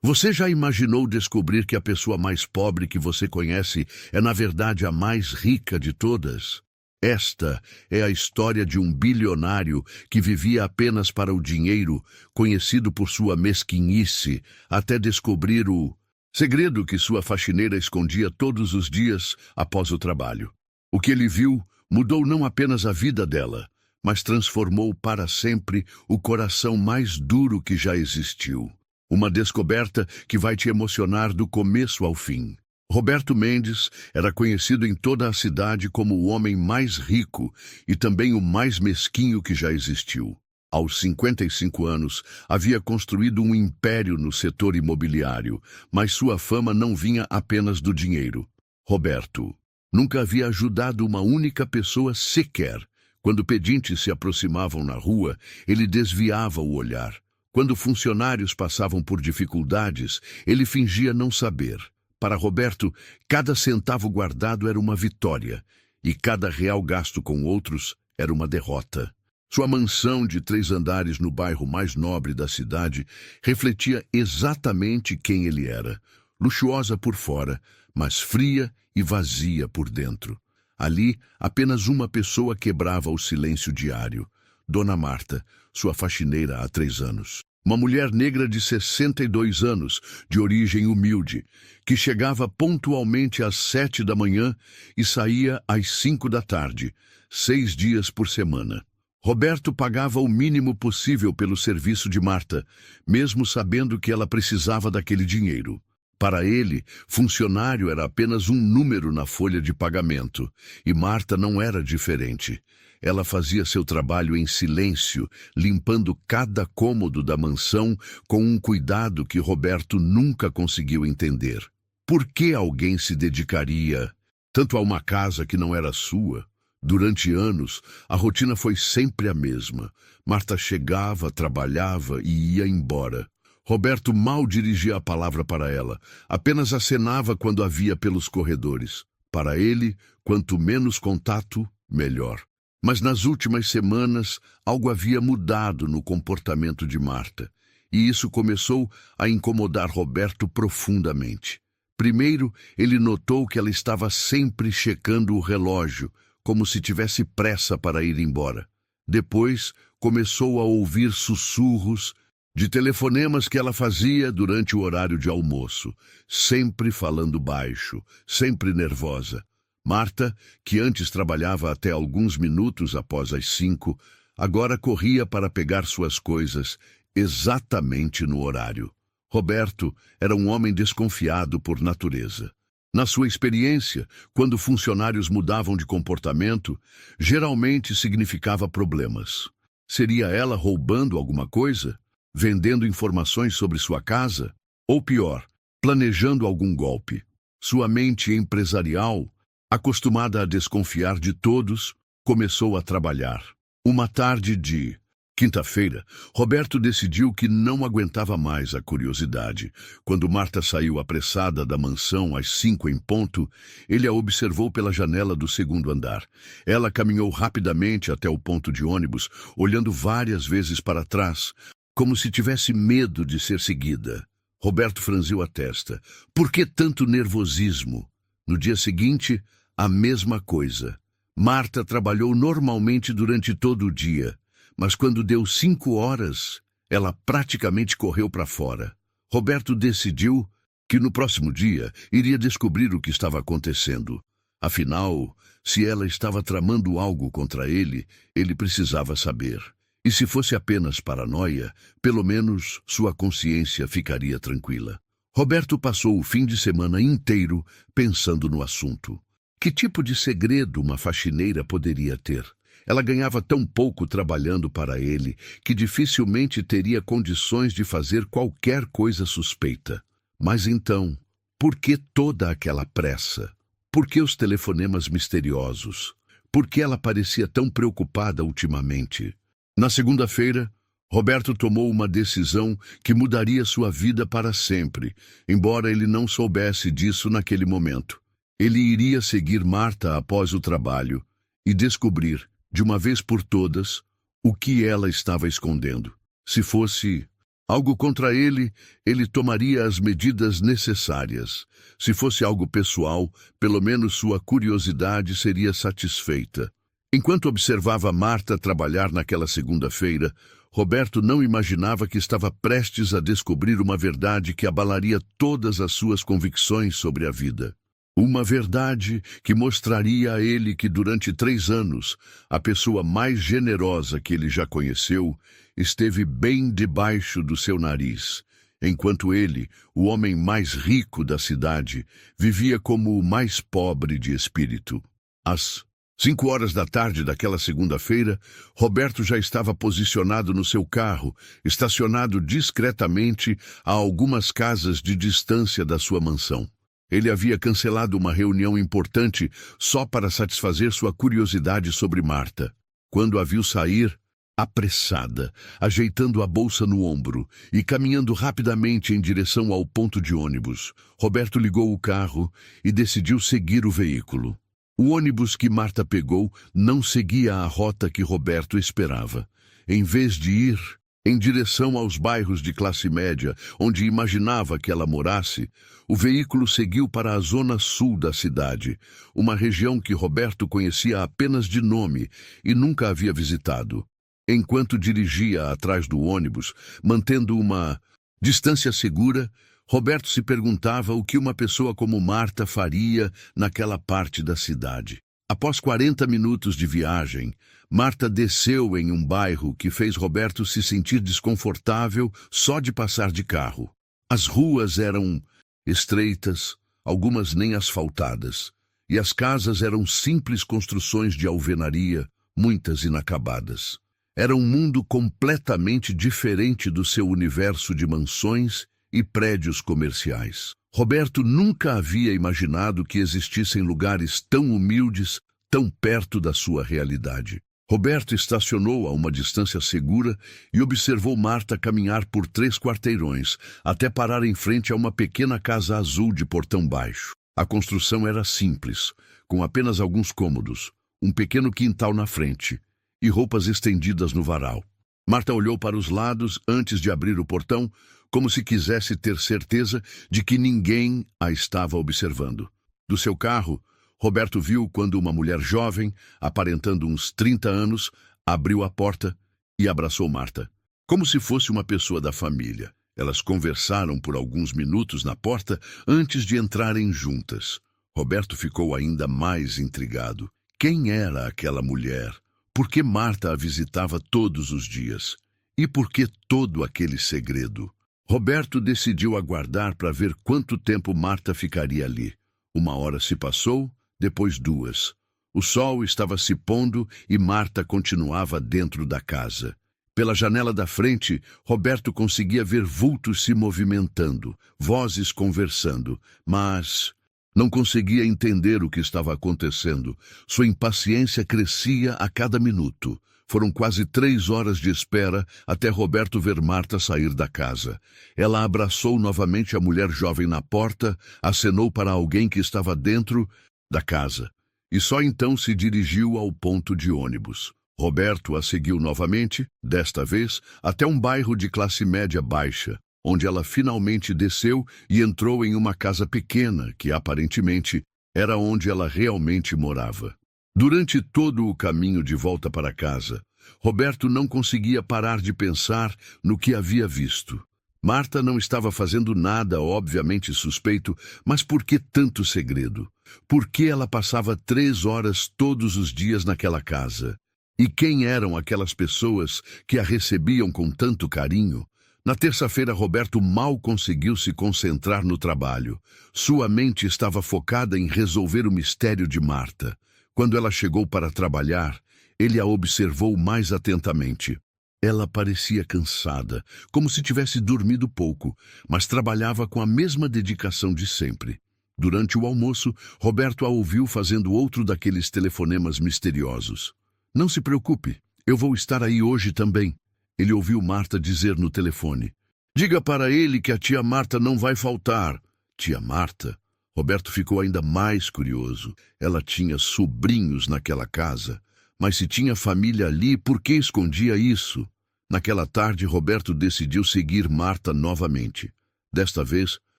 Você já imaginou descobrir que a pessoa mais pobre que você conhece é, na verdade, a mais rica de todas? Esta é a história de um bilionário que vivia apenas para o dinheiro, conhecido por sua mesquinhice, até descobrir o segredo que sua faxineira escondia todos os dias após o trabalho. O que ele viu mudou não apenas a vida dela, mas transformou para sempre o coração mais duro que já existiu. Uma descoberta que vai te emocionar do começo ao fim. Roberto Mendes era conhecido em toda a cidade como o homem mais rico e também o mais mesquinho que já existiu. Aos 55 anos, havia construído um império no setor imobiliário, mas sua fama não vinha apenas do dinheiro. Roberto nunca havia ajudado uma única pessoa sequer. Quando pedintes se aproximavam na rua, ele desviava o olhar. Quando funcionários passavam por dificuldades, ele fingia não saber. Para Roberto, cada centavo guardado era uma vitória, e cada real gasto com outros era uma derrota. Sua mansão de 3 andares no bairro mais nobre da cidade refletia exatamente quem ele era. Luxuosa por fora, mas fria e vazia por dentro. Ali, apenas uma pessoa quebrava o silêncio diário. Dona Marta, sua faxineira há 3 anos. Uma mulher negra de 62 anos, de origem humilde, que chegava pontualmente às 7 da manhã e saía às 5 da tarde, 6 dias por semana. Roberto pagava o mínimo possível pelo serviço de Marta, mesmo sabendo que ela precisava daquele dinheiro. Para ele, funcionário era apenas um número na folha de pagamento, e Marta não era diferente. Ela fazia seu trabalho em silêncio, limpando cada cômodo da mansão com um cuidado que Roberto nunca conseguiu entender. Por que alguém se dedicaria tanto a uma casa que não era sua? Durante anos, a rotina foi sempre a mesma. Marta chegava, trabalhava e ia embora. Roberto mal dirigia a palavra para ela, apenas acenava quando a via pelos corredores. Para ele, quanto menos contato, melhor. Mas nas últimas semanas, algo havia mudado no comportamento de Marta, e isso começou a incomodar Roberto profundamente. Primeiro, ele notou que ela estava sempre checando o relógio, como se tivesse pressa para ir embora. Depois, começou a ouvir sussurros de telefonemas que ela fazia durante o horário de almoço, sempre falando baixo, sempre nervosa. Marta, que antes trabalhava até alguns minutos após as 5, agora corria para pegar suas coisas exatamente no horário. Roberto era um homem desconfiado por natureza. Na sua experiência, quando funcionários mudavam de comportamento, geralmente significava problemas. Seria ela roubando alguma coisa? Vendendo informações sobre sua casa? Ou pior, planejando algum golpe? Sua mente empresarial, acostumada a desconfiar de todos, começou a trabalhar. Uma tarde de quinta-feira, Roberto decidiu que não aguentava mais a curiosidade. Quando Marta saiu apressada da mansão às 5 em ponto, ele a observou pela janela do 2º andar. Ela caminhou rapidamente até o ponto de ônibus, olhando várias vezes para trás, como se tivesse medo de ser seguida. Roberto franziu a testa. Por que tanto nervosismo? No dia seguinte, a mesma coisa. Marta trabalhou normalmente durante todo o dia, mas quando deu 5 horas, ela praticamente correu para fora. Roberto decidiu que no próximo dia iria descobrir o que estava acontecendo. Afinal, se ela estava tramando algo contra ele, ele precisava saber. E se fosse apenas paranoia, pelo menos sua consciência ficaria tranquila. Roberto passou o fim de semana inteiro pensando no assunto. Que tipo de segredo uma faxineira poderia ter? Ela ganhava tão pouco trabalhando para ele que dificilmente teria condições de fazer qualquer coisa suspeita. Mas então, por que toda aquela pressa? Por que os telefonemas misteriosos? Por que ela parecia tão preocupada ultimamente? Na segunda-feira, Roberto tomou uma decisão que mudaria sua vida para sempre, embora ele não soubesse disso naquele momento. Ele iria seguir Marta após o trabalho e descobrir, de uma vez por todas, o que ela estava escondendo. Se fosse Algo contra ele, ele tomaria as medidas necessárias. Se fosse algo pessoal, pelo menos sua curiosidade seria satisfeita. Enquanto observava Marta trabalhar naquela segunda-feira, Roberto não imaginava que estava prestes a descobrir uma verdade que abalaria todas as suas convicções sobre a vida. Uma verdade que mostraria a ele que durante 3 anos, a pessoa mais generosa que ele já conheceu, esteve bem debaixo do seu nariz, enquanto ele, o homem mais rico da cidade, vivia como o mais pobre de espírito. Às 5 horas da tarde daquela segunda-feira, Roberto já estava posicionado no seu carro, estacionado discretamente a algumas casas de distância da sua mansão. Ele havia cancelado uma reunião importante só para satisfazer sua curiosidade sobre Marta. Quando a viu sair, apressada, ajeitando a bolsa no ombro e caminhando rapidamente em direção ao ponto de ônibus, Roberto ligou o carro e decidiu seguir o veículo. O ônibus que Marta pegou não seguia a rota que Roberto esperava. Em vez de ir em direção aos bairros de classe média, onde imaginava que ela morasse, o veículo seguiu para a zona sul da cidade, uma região que Roberto conhecia apenas de nome e nunca havia visitado. Enquanto dirigia atrás do ônibus, mantendo uma distância segura, Roberto se perguntava o que uma pessoa como Marta faria naquela parte da cidade. Após 40 minutos de viagem, Marta desceu em um bairro que fez Roberto se sentir desconfortável só de passar de carro. As ruas eram estreitas, algumas nem asfaltadas, e as casas eram simples construções de alvenaria, muitas inacabadas. Era um mundo completamente diferente do seu universo de mansões e prédios comerciais. Roberto nunca havia imaginado que existissem lugares tão humildes, tão perto da sua realidade. Roberto estacionou a uma distância segura e observou Marta caminhar por 3 quarteirões, até parar em frente a uma pequena casa azul de portão baixo. A construção era simples, com apenas alguns cômodos, um pequeno quintal na frente e roupas estendidas no varal. Marta olhou para os lados antes de abrir o portão, como se quisesse ter certeza de que ninguém a estava observando. Do seu carro, Roberto viu quando uma mulher jovem, aparentando uns 30 anos, abriu a porta e abraçou Marta, como se fosse uma pessoa da família. Elas conversaram por alguns minutos na porta antes de entrarem juntas. Roberto ficou ainda mais intrigado. Quem era aquela mulher? Por que Marta a visitava todos os dias? E por que todo aquele segredo? Roberto decidiu aguardar para ver quanto tempo Marta ficaria ali. 1 hora se passou, depois 2. O sol estava se pondo e Marta continuava dentro da casa. Pela janela da frente, Roberto conseguia ver vultos se movimentando, vozes conversando, mas não conseguia entender o que estava acontecendo. Sua impaciência crescia a cada minuto. Foram quase 3 horas de espera até Roberto ver Marta sair da casa. Ela abraçou novamente a mulher jovem na porta, acenou para alguém que estava dentro da casa, e só então se dirigiu ao ponto de ônibus. Roberto a seguiu novamente, desta vez, até um bairro de classe média baixa, onde ela finalmente desceu e entrou em uma casa pequena, que aparentemente era onde ela realmente morava. Durante todo o caminho de volta para casa, Roberto não conseguia parar de pensar no que havia visto. Marta não estava fazendo nada obviamente suspeito, mas por que tanto segredo? Por que ela passava 3 horas todos os dias naquela casa? E quem eram aquelas pessoas que a recebiam com tanto carinho? Na terça-feira, Roberto mal conseguiu se concentrar no trabalho. Sua mente estava focada em resolver o mistério de Marta. Quando ela chegou para trabalhar, ele a observou mais atentamente. Ela parecia cansada, como se tivesse dormido pouco, mas trabalhava com a mesma dedicação de sempre. Durante o almoço, Roberto a ouviu fazendo outro daqueles telefonemas misteriosos. "Não se preocupe, eu vou estar aí hoje também", ele ouviu Marta dizer no telefone. "Diga para ele que a tia Marta não vai faltar." Tia Marta? Roberto ficou ainda mais curioso. Ela tinha sobrinhos naquela casa. Mas se tinha família ali, por que escondia isso? Naquela tarde, Roberto decidiu seguir Marta novamente. Desta vez,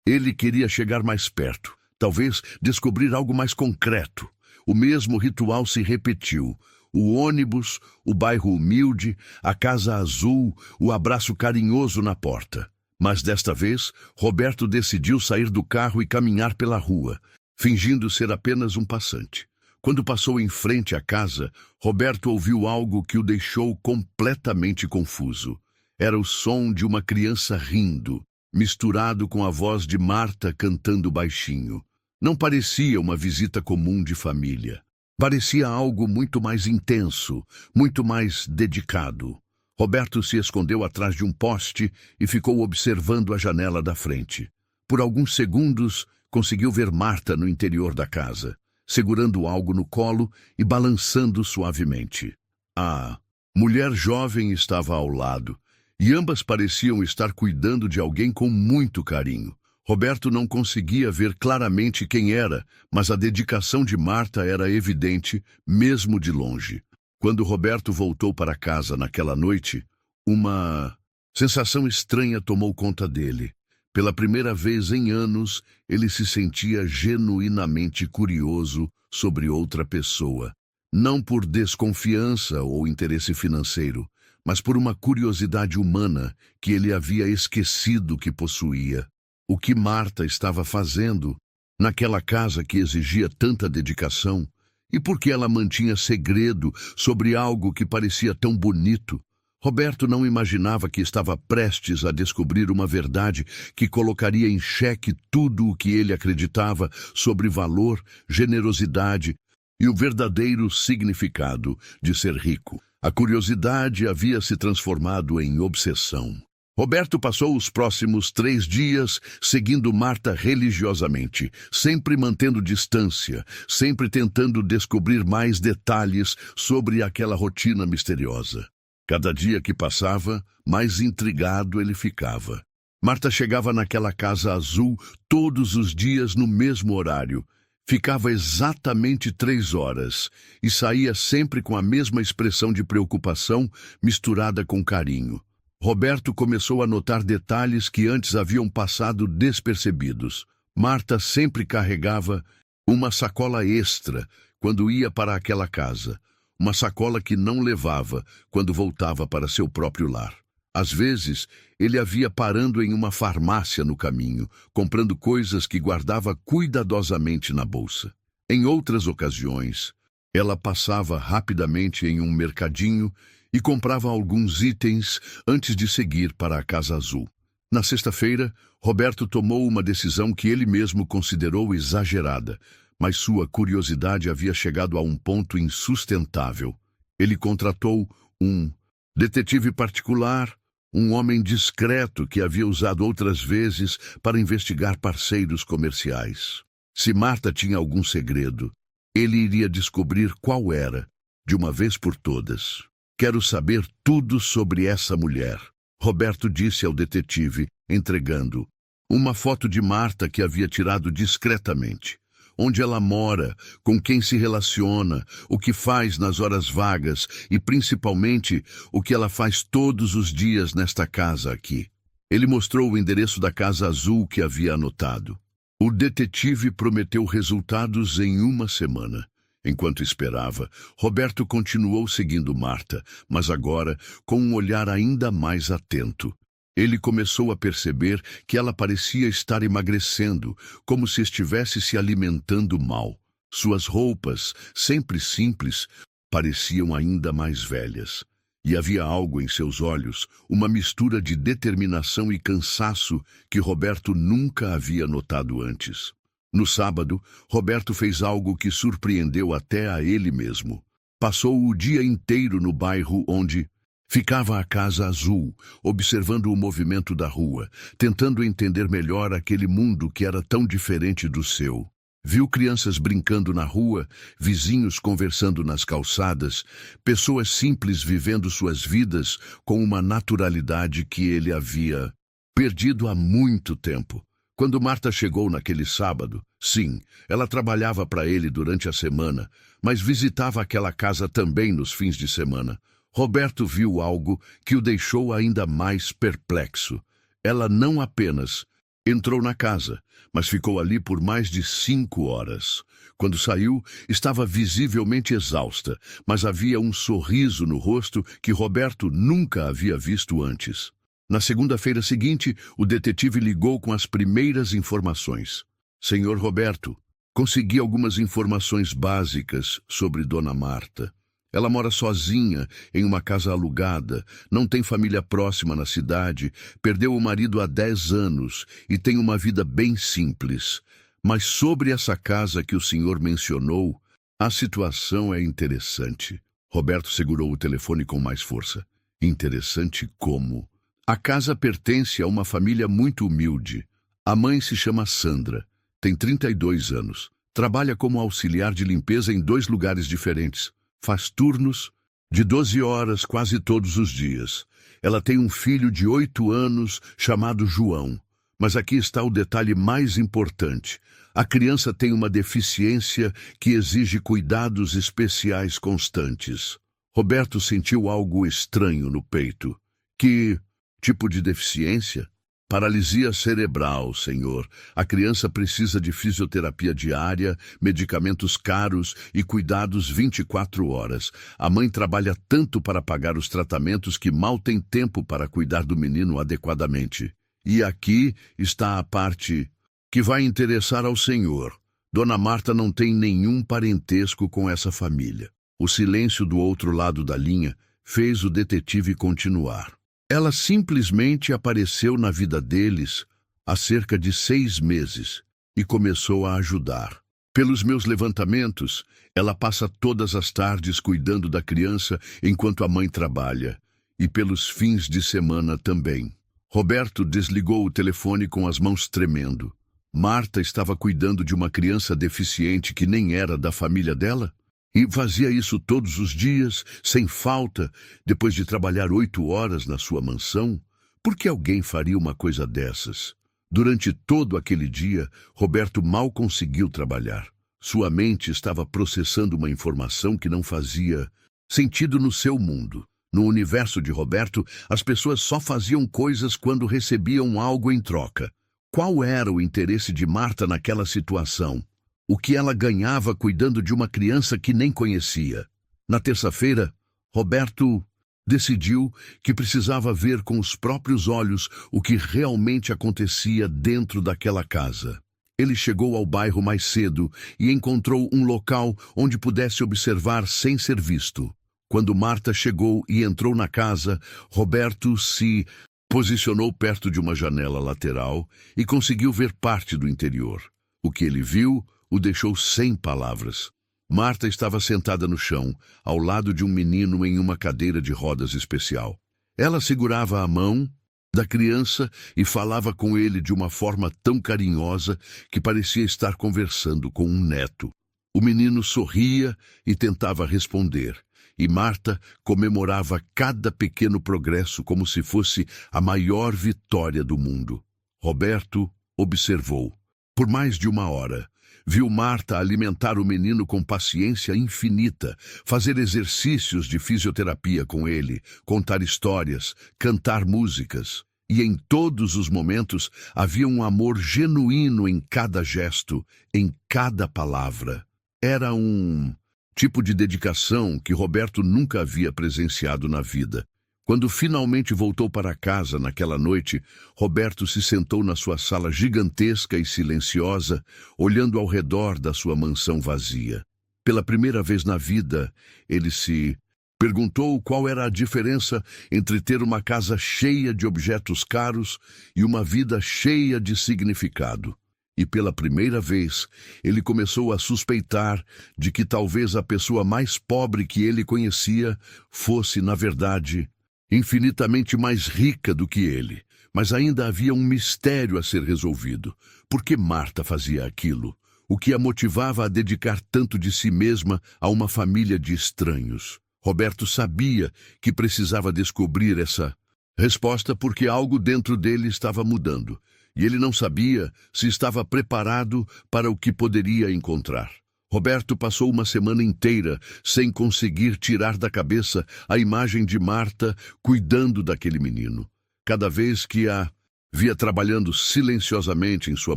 ele queria chegar mais perto, talvez descobrir algo mais concreto. O mesmo ritual se repetiu. O ônibus, o bairro humilde, a casa azul, o abraço carinhoso na porta. Mas desta vez, Roberto decidiu sair do carro e caminhar pela rua, fingindo ser apenas um passante. Quando passou em frente à casa, Roberto ouviu algo que o deixou completamente confuso. Era o som de uma criança rindo, misturado com a voz de Marta cantando baixinho. Não parecia uma visita comum de família. Parecia algo muito mais intenso, muito mais dedicado. Roberto se escondeu atrás de um poste e ficou observando a janela da frente. Por alguns segundos, conseguiu ver Marta no interior da casa, segurando algo no colo e balançando suavemente. A mulher jovem estava ao lado, e ambas pareciam estar cuidando de alguém com muito carinho. Roberto não conseguia ver claramente quem era, mas a dedicação de Marta era evidente, mesmo de longe. Quando Roberto voltou para casa naquela noite, uma sensação estranha tomou conta dele. Pela primeira vez em anos, ele se sentia genuinamente curioso sobre outra pessoa. Não por desconfiança ou interesse financeiro, mas por uma curiosidade humana que ele havia esquecido que possuía. O que Marta estava fazendo naquela casa que exigia tanta dedicação? E por que ela mantinha segredo sobre algo que parecia tão bonito? Roberto não imaginava que estava prestes a descobrir uma verdade que colocaria em xeque tudo o que ele acreditava sobre valor, generosidade e o verdadeiro significado de ser rico. A curiosidade havia se transformado em obsessão. Roberto passou os próximos 3 dias seguindo Marta religiosamente, sempre mantendo distância, sempre tentando descobrir mais detalhes sobre aquela rotina misteriosa. Cada dia que passava, mais intrigado ele ficava. Marta chegava naquela casa azul todos os dias no mesmo horário. Ficava exatamente 3 horas e saía sempre com a mesma expressão de preocupação misturada com carinho. Roberto começou a notar detalhes que antes haviam passado despercebidos. Marta sempre carregava uma sacola extra quando ia para aquela casa, uma sacola que não levava quando voltava para seu próprio lar. Às vezes, ele a via parando em uma farmácia no caminho, comprando coisas que guardava cuidadosamente na bolsa. Em outras ocasiões, ela passava rapidamente em um mercadinho e comprava alguns itens antes de seguir para a Casa Azul. Na sexta-feira, Roberto tomou uma decisão que ele mesmo considerou exagerada, mas sua curiosidade havia chegado a um ponto insustentável. Ele contratou um detetive particular, um homem discreto que havia usado outras vezes para investigar parceiros comerciais. Se Marta tinha algum segredo, ele iria descobrir qual era, de uma vez por todas. Quero saber tudo sobre essa mulher, Roberto disse ao detetive, entregando uma foto de Marta que havia tirado discretamente. Onde ela mora, com quem se relaciona, o que faz nas horas vagas e, principalmente, o que ela faz todos os dias nesta casa aqui. Ele mostrou o endereço da Casa Azul que havia anotado. O detetive prometeu resultados em 1 semana. Enquanto esperava, Roberto continuou seguindo Marta, mas agora com um olhar ainda mais atento. Ele começou a perceber que ela parecia estar emagrecendo, como se estivesse se alimentando mal. Suas roupas, sempre simples, pareciam ainda mais velhas. E havia algo em seus olhos, uma mistura de determinação e cansaço que Roberto nunca havia notado antes. No sábado, Roberto fez algo que surpreendeu até a ele mesmo. Passou o dia inteiro no bairro onde ficava a Casa Azul, observando o movimento da rua, tentando entender melhor aquele mundo que era tão diferente do seu. Viu crianças brincando na rua, vizinhos conversando nas calçadas, pessoas simples vivendo suas vidas com uma naturalidade que ele havia perdido há muito tempo. Quando Marta chegou naquele sábado, sim, ela trabalhava para ele durante a semana, mas visitava aquela casa também nos fins de semana. Roberto viu algo que o deixou ainda mais perplexo. Ela não apenas entrou na casa, mas ficou ali por mais de 5 horas. Quando saiu, estava visivelmente exausta, mas havia um sorriso no rosto que Roberto nunca havia visto antes. Na segunda-feira seguinte, o detetive ligou com as primeiras informações. Senhor Roberto, consegui algumas informações básicas sobre Dona Marta. Ela mora sozinha em uma casa alugada, não tem família próxima na cidade, perdeu o marido há 10 anos e tem uma vida bem simples. Mas sobre essa casa que o senhor mencionou, a situação é interessante. Roberto segurou o telefone com mais força. Interessante como? A casa pertence a uma família muito humilde. A mãe se chama Sandra, tem 32 anos, trabalha como auxiliar de limpeza em 2 lugares diferentes. Faz turnos de 12 horas quase todos os dias. Ela tem um filho de 8 anos chamado João. Mas aqui está o detalhe mais importante. A criança tem uma deficiência que exige cuidados especiais constantes. Roberto sentiu algo estranho no peito. Que tipo de deficiência? Paralisia cerebral, senhor. A criança precisa de fisioterapia diária, medicamentos caros e cuidados 24 horas. A mãe trabalha tanto para pagar os tratamentos que mal tem tempo para cuidar do menino adequadamente. E aqui está a parte que vai interessar ao senhor. Dona Marta não tem nenhum parentesco com essa família. O silêncio do outro lado da linha fez o detetive continuar. Ela simplesmente apareceu na vida deles há cerca de 6 meses e começou a ajudar. Pelos meus levantamentos, ela passa todas as tardes cuidando da criança enquanto a mãe trabalha, e pelos fins de semana também. Roberto desligou o telefone com as mãos tremendo. Marta estava cuidando de uma criança deficiente que nem era da família dela? E fazia isso todos os dias, sem falta, depois de trabalhar 8 horas na sua mansão? Por que alguém faria uma coisa dessas? Durante todo aquele dia, Roberto mal conseguiu trabalhar. Sua mente estava processando uma informação que não fazia sentido no seu mundo. No universo de Roberto, as pessoas só faziam coisas quando recebiam algo em troca. Qual era o interesse de Marta naquela situação? O que ela ganhava cuidando de uma criança que nem conhecia? Na terça-feira, Roberto decidiu que precisava ver com os próprios olhos o que realmente acontecia dentro daquela casa. Ele chegou ao bairro mais cedo e encontrou um local onde pudesse observar sem ser visto. Quando Marta chegou e entrou na casa, Roberto se posicionou perto de uma janela lateral e conseguiu ver parte do interior. O que ele viu o deixou sem palavras. Marta estava sentada no chão, ao lado de um menino em uma cadeira de rodas especial. Ela segurava a mão da criança e falava com ele de uma forma tão carinhosa que parecia estar conversando com um neto. O menino sorria e tentava responder, e Marta comemorava cada pequeno progresso como se fosse a maior vitória do mundo. Roberto observou. Por mais de 1 hora, viu Marta alimentar o menino com paciência infinita, fazer exercícios de fisioterapia com ele, contar histórias, cantar músicas. E em todos os momentos havia um amor genuíno em cada gesto, em cada palavra. Era um tipo de dedicação que Roberto nunca havia presenciado na vida. Quando finalmente voltou para casa naquela noite, Roberto se sentou na sua sala gigantesca e silenciosa, olhando ao redor da sua mansão vazia. Pela primeira vez na vida, ele se perguntou qual era a diferença entre ter uma casa cheia de objetos caros e uma vida cheia de significado. E pela primeira vez, ele começou a suspeitar de que talvez a pessoa mais pobre que ele conhecia fosse, na verdade, infinitamente mais rica do que ele. Mas ainda havia um mistério a ser resolvido. Por que Marta fazia aquilo? O que a motivava a dedicar tanto de si mesma a uma família de estranhos? Roberto sabia que precisava descobrir essa resposta porque algo dentro dele estava mudando. E ele não sabia se estava preparado para o que poderia encontrar. Roberto passou uma semana inteira sem conseguir tirar da cabeça a imagem de Marta cuidando daquele menino. Cada vez que a via trabalhando silenciosamente em sua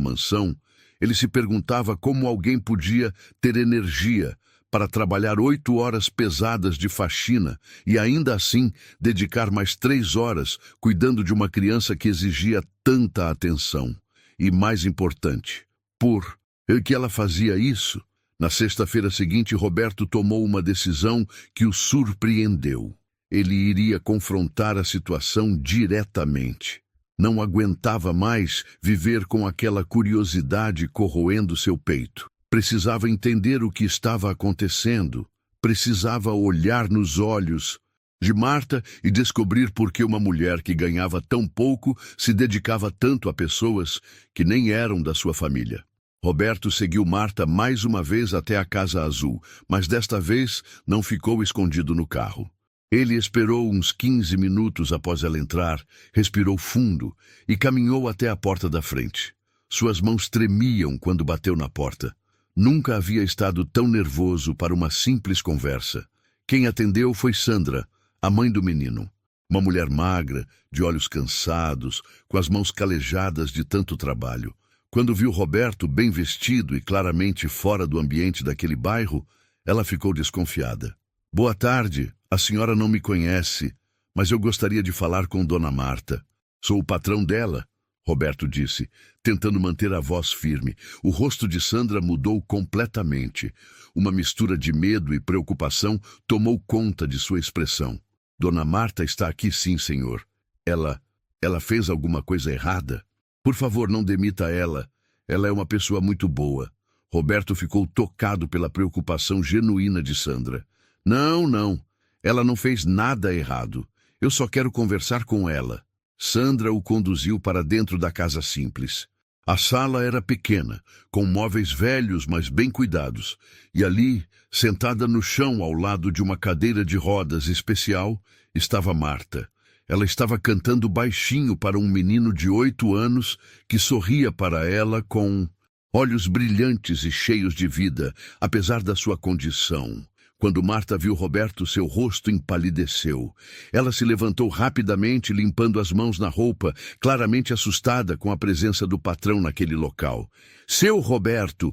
mansão, ele se perguntava como alguém podia ter energia para trabalhar 8 horas pesadas de faxina e ainda assim dedicar mais 3 horas cuidando de uma criança que exigia tanta atenção. E mais importante, por que ela fazia isso? Na sexta-feira seguinte, Roberto tomou uma decisão que o surpreendeu. Ele iria confrontar a situação diretamente. Não aguentava mais viver com aquela curiosidade corroendo seu peito. Precisava entender o que estava acontecendo. Precisava olhar nos olhos de Marta e descobrir por que uma mulher que ganhava tão pouco se dedicava tanto a pessoas que nem eram da sua família. Roberto seguiu Marta mais uma vez até a Casa Azul, mas desta vez não ficou escondido no carro. Ele esperou uns 15 minutos após ela entrar, respirou fundo e caminhou até a porta da frente. Suas mãos tremiam quando bateu na porta. Nunca havia estado tão nervoso para uma simples conversa. Quem atendeu foi Sandra, a mãe do menino. Uma mulher magra, de olhos cansados, com as mãos calejadas de tanto trabalho. Quando viu Roberto bem vestido e claramente fora do ambiente daquele bairro, ela ficou desconfiada. Boa tarde, a senhora não me conhece, mas eu gostaria de falar com Dona Marta. Sou o patrão dela, Roberto disse, tentando manter a voz firme. O rosto de Sandra mudou completamente. Uma mistura de medo e preocupação tomou conta de sua expressão. Dona Marta está aqui sim, senhor. Ela fez alguma coisa errada? Por favor, não demita ela. Ela é uma pessoa muito boa. Roberto ficou tocado pela preocupação genuína de Sandra. Não. Ela não fez nada errado. Eu só quero conversar com ela. Sandra o conduziu para dentro da casa simples. A sala era pequena, com móveis velhos, mas bem cuidados. E ali, sentada no chão ao lado de uma cadeira de rodas especial, estava Marta. Ela estava cantando baixinho para um menino de 8 anos que sorria para ela com olhos brilhantes e cheios de vida, apesar da sua condição. Quando Marta viu Roberto, seu rosto empalideceu. Ela se levantou rapidamente, limpando as mãos na roupa, claramente assustada com a presença do patrão naquele local. Seu Roberto,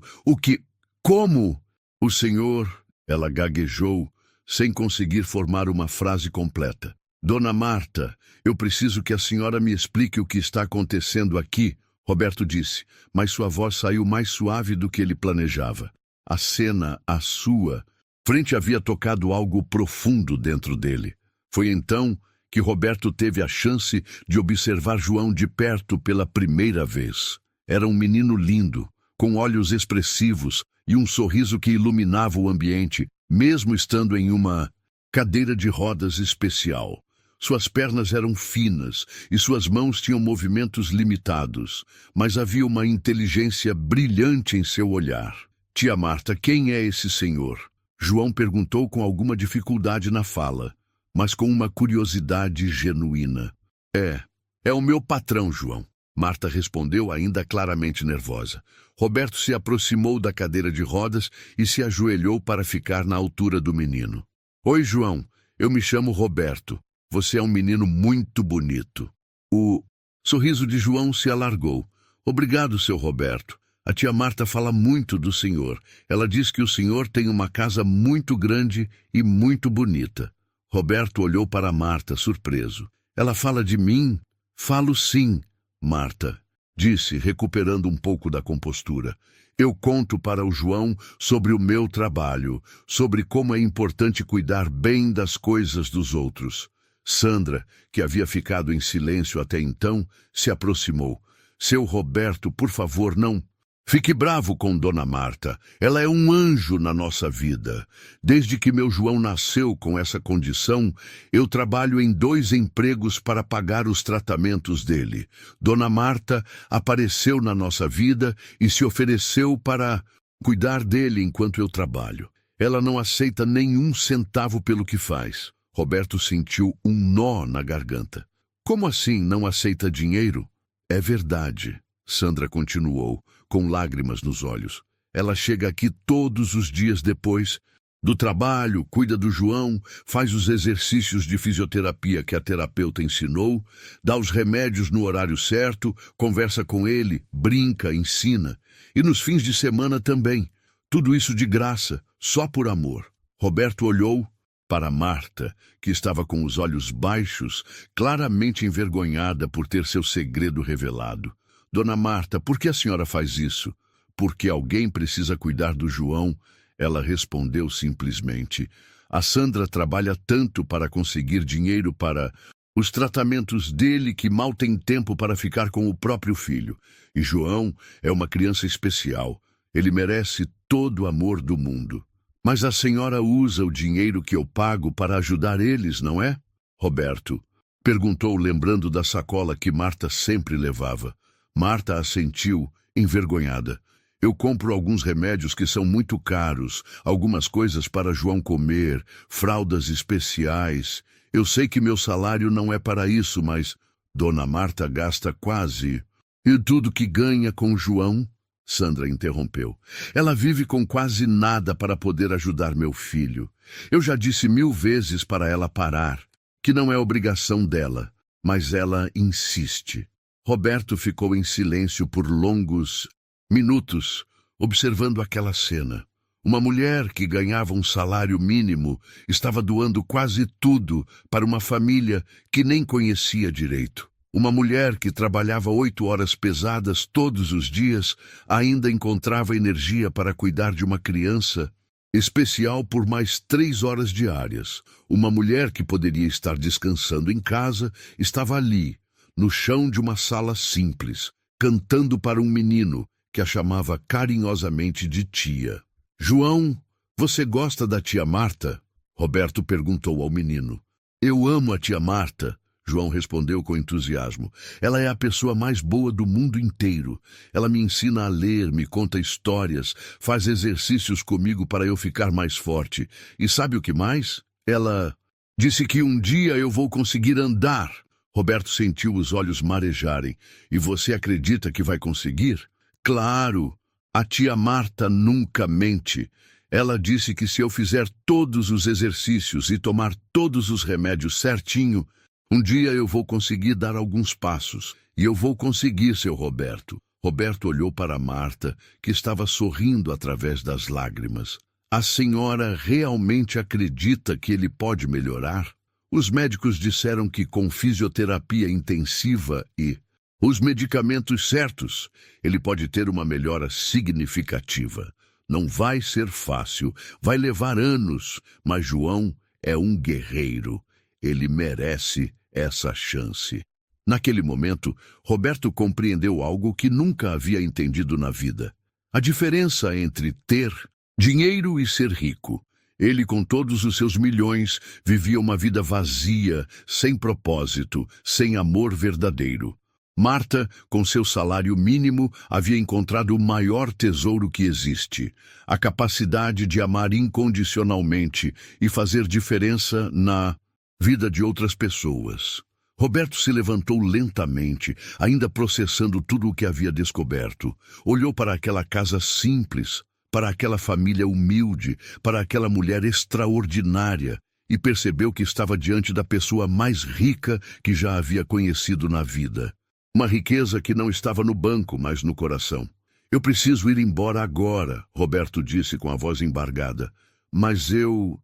como? O senhor, ela gaguejou, sem conseguir formar uma frase completa. Dona Marta, eu preciso que a senhora me explique o que está acontecendo aqui, Roberto disse, mas sua voz saiu mais suave do que ele planejava. A cena, à sua frente, havia tocado algo profundo dentro dele. Foi então que Roberto teve a chance de observar João de perto pela primeira vez. Era um menino lindo, com olhos expressivos e um sorriso que iluminava o ambiente, mesmo estando em uma cadeira de rodas especial. Suas pernas eram finas e suas mãos tinham movimentos limitados, mas havia uma inteligência brilhante em seu olhar. Tia Marta, quem é esse senhor? João perguntou com alguma dificuldade na fala, mas com uma curiosidade genuína. É o meu patrão, João. Marta respondeu, ainda claramente nervosa. Roberto se aproximou da cadeira de rodas e se ajoelhou para ficar na altura do menino. Oi, João. Eu me chamo Roberto. Você é um menino muito bonito. O sorriso de João se alargou. Obrigado, seu Roberto. A tia Marta fala muito do senhor. Ela diz que o senhor tem uma casa muito grande e muito bonita. Roberto olhou para Marta, surpreso. Ela fala de mim? Falo sim, Marta disse, recuperando um pouco da compostura. Eu conto para o João sobre o meu trabalho, sobre como é importante cuidar bem das coisas dos outros. Sandra, que havia ficado em silêncio até então, se aproximou. Seu Roberto, por favor, não fique bravo com Dona Marta. Ela é um anjo na nossa vida. Desde que meu João nasceu com essa condição, eu trabalho em 2 empregos para pagar os tratamentos dele. Dona Marta apareceu na nossa vida e se ofereceu para cuidar dele enquanto eu trabalho. Ela não aceita nenhum centavo pelo que faz. Roberto sentiu um nó na garganta. Como assim não aceita dinheiro? É verdade, Sandra continuou, com lágrimas nos olhos. Ela chega aqui todos os dias depois do trabalho, cuida do João, faz os exercícios de fisioterapia que a terapeuta ensinou, dá os remédios no horário certo, conversa com ele, brinca, ensina. E nos fins de semana também. Tudo isso de graça, só por amor. Roberto olhou para Marta, que estava com os olhos baixos, claramente envergonhada por ter seu segredo revelado. Dona Marta, por que a senhora faz isso? Porque alguém precisa cuidar do João. Ela respondeu simplesmente. A Sandra trabalha tanto para conseguir dinheiro para os tratamentos dele que mal tem tempo para ficar com o próprio filho. E João é uma criança especial. Ele merece todo o amor do mundo. Mas a senhora usa o dinheiro que eu pago para ajudar eles, não é? Roberto perguntou, lembrando da sacola que Marta sempre levava. Marta assentiu, envergonhada. Eu compro alguns remédios que são muito caros, algumas coisas para João comer, fraldas especiais. Eu sei que meu salário não é para isso, mas Dona Marta gasta quase. E tudo que ganha com João? Sandra interrompeu. Ela vive com quase nada para poder ajudar meu filho. Eu já disse 1000 vezes para ela parar, que não é obrigação dela, mas ela insiste. Roberto ficou em silêncio por longos minutos, observando aquela cena. Uma mulher que ganhava um salário mínimo estava doando quase tudo para uma família que nem conhecia direito. Uma mulher que trabalhava 8 horas pesadas todos os dias ainda encontrava energia para cuidar de uma criança especial por mais 3 horas diárias. Uma mulher que poderia estar descansando em casa estava ali, no chão de uma sala simples, cantando para um menino que a chamava carinhosamente de tia. João, você gosta da tia Marta? Roberto perguntou ao menino. Eu amo a tia Marta, João respondeu com entusiasmo. Ela é a pessoa mais boa do mundo inteiro. Ela me ensina a ler, me conta histórias, faz exercícios comigo para eu ficar mais forte. E sabe o que mais? Ela disse que um dia eu vou conseguir andar. Roberto sentiu os olhos marejarem. E você acredita que vai conseguir? Claro, a tia Marta nunca mente. Ela disse que se eu fizer todos os exercícios e tomar todos os remédios certinho, um dia eu vou conseguir dar alguns passos. E eu vou conseguir, seu Roberto. Roberto olhou para Marta, que estava sorrindo através das lágrimas. A senhora realmente acredita que ele pode melhorar? Os médicos disseram que com fisioterapia intensiva e os medicamentos certos, ele pode ter uma melhora significativa. Não vai ser fácil, vai levar anos, mas João é um guerreiro. Ele merece essa chance. Naquele momento, Roberto compreendeu algo que nunca havia entendido na vida. A diferença entre ter dinheiro e ser rico. Ele, com todos os seus milhões, vivia uma vida vazia, sem propósito, sem amor verdadeiro. Marta, com seu salário mínimo, havia encontrado o maior tesouro que existe, a capacidade de amar incondicionalmente e fazer diferença na vida de outras pessoas. Roberto se levantou lentamente, ainda processando tudo o que havia descoberto. Olhou para aquela casa simples, para aquela família humilde, para aquela mulher extraordinária, e percebeu que estava diante da pessoa mais rica que já havia conhecido na vida. Uma riqueza que não estava no banco, mas no coração. Eu preciso ir embora agora, Roberto disse com a voz embargada. Mas eu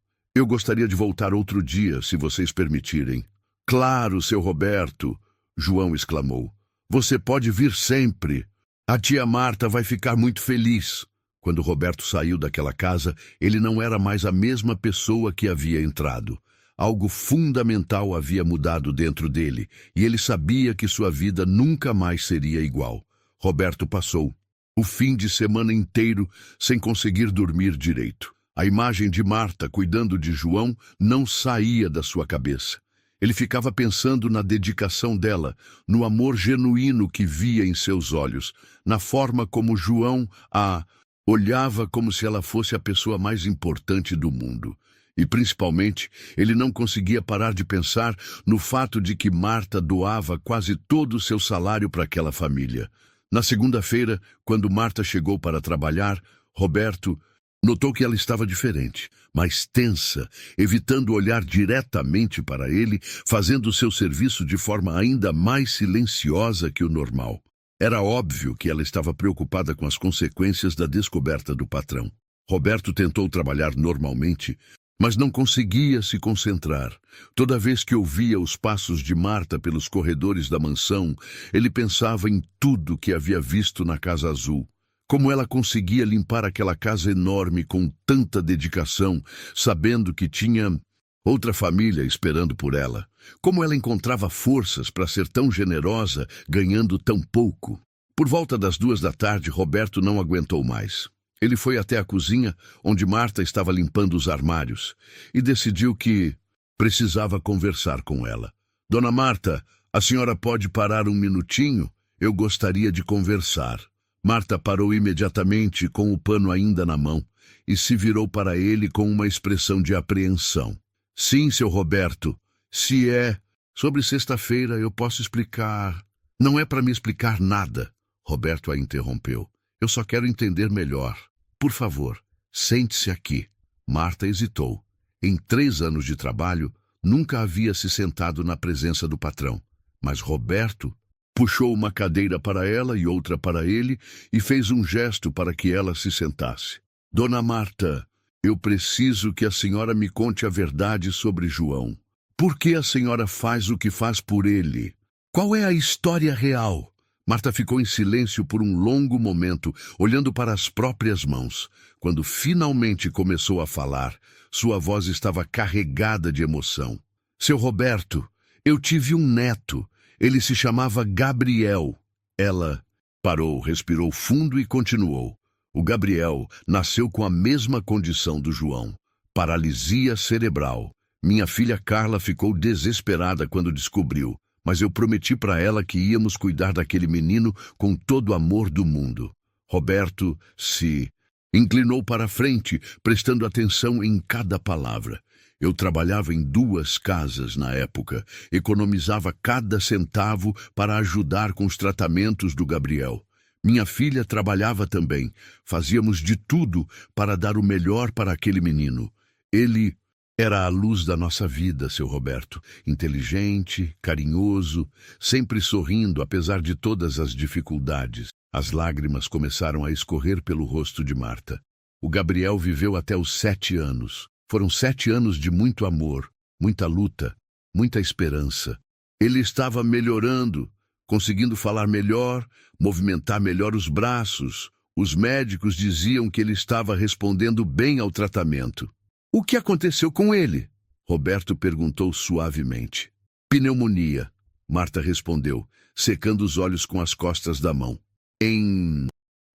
gostaria de voltar outro dia, se vocês permitirem. Claro, seu Roberto, João exclamou. Você pode vir sempre. A tia Marta vai ficar muito feliz. Quando Roberto saiu daquela casa, ele não era mais a mesma pessoa que havia entrado. Algo fundamental havia mudado dentro dele, e ele sabia que sua vida nunca mais seria igual. Roberto passou o fim de semana inteiro sem conseguir dormir direito. A imagem de Marta cuidando de João não saía da sua cabeça. Ele ficava pensando na dedicação dela, no amor genuíno que via em seus olhos, na forma como João a olhava como se ela fosse a pessoa mais importante do mundo. E, principalmente, ele não conseguia parar de pensar no fato de que Marta doava quase todo o seu salário para aquela família. Na segunda-feira, quando Marta chegou para trabalhar, Roberto notou que ela estava diferente, mais tensa, evitando olhar diretamente para ele, fazendo seu serviço de forma ainda mais silenciosa que o normal. Era óbvio que ela estava preocupada com as consequências da descoberta do patrão. Roberto tentou trabalhar normalmente, mas não conseguia se concentrar. Toda vez que ouvia os passos de Marta pelos corredores da mansão, ele pensava em tudo que havia visto na Casa Azul. Como ela conseguia limpar aquela casa enorme com tanta dedicação, sabendo que tinha outra família esperando por ela. Como ela encontrava forças para ser tão generosa, ganhando tão pouco. Por volta das 2 da tarde, Roberto não aguentou mais. Ele foi até a cozinha, onde Marta estava limpando os armários, e decidiu que precisava conversar com ela. Dona Marta, a senhora pode parar um minutinho? Eu gostaria de conversar. Marta parou imediatamente, com o pano ainda na mão, e se virou para ele com uma expressão de apreensão. Sim, seu Roberto, se é sobre sexta-feira eu posso explicar. Não é para me explicar nada, Roberto a interrompeu. Eu só quero entender melhor. Por favor, sente-se aqui. Marta hesitou. Em 3 anos de trabalho, nunca havia se sentado na presença do patrão. Mas Roberto puxou uma cadeira para ela e outra para ele e fez um gesto para que ela se sentasse. Dona Marta, eu preciso que a senhora me conte a verdade sobre João. Por que a senhora faz o que faz por ele? Qual é a história real? Marta ficou em silêncio por um longo momento, olhando para as próprias mãos. Quando finalmente começou a falar, sua voz estava carregada de emoção. Seu Roberto, eu tive um neto. Ele se chamava Gabriel. Ela parou, respirou fundo e continuou. O Gabriel nasceu com a mesma condição do João, paralisia cerebral. Minha filha Carla ficou desesperada quando descobriu, mas eu prometi para ela que íamos cuidar daquele menino com todo o amor do mundo. Roberto se inclinou para a frente, prestando atenção em cada palavra. Eu trabalhava em 2 casas na época, economizava cada centavo para ajudar com os tratamentos do Gabriel. Minha filha trabalhava também. Fazíamos de tudo para dar o melhor para aquele menino. Ele era a luz da nossa vida, seu Roberto. Inteligente, carinhoso, sempre sorrindo apesar de todas as dificuldades. As lágrimas começaram a escorrer pelo rosto de Marta. O Gabriel viveu até os 7 anos. Foram 7 anos de muito amor, muita luta, muita esperança. Ele estava melhorando, conseguindo falar melhor, movimentar melhor os braços. Os médicos diziam que ele estava respondendo bem ao tratamento. O que aconteceu com ele? Roberto perguntou suavemente. Pneumonia, Marta respondeu, secando os olhos com as costas da mão. Em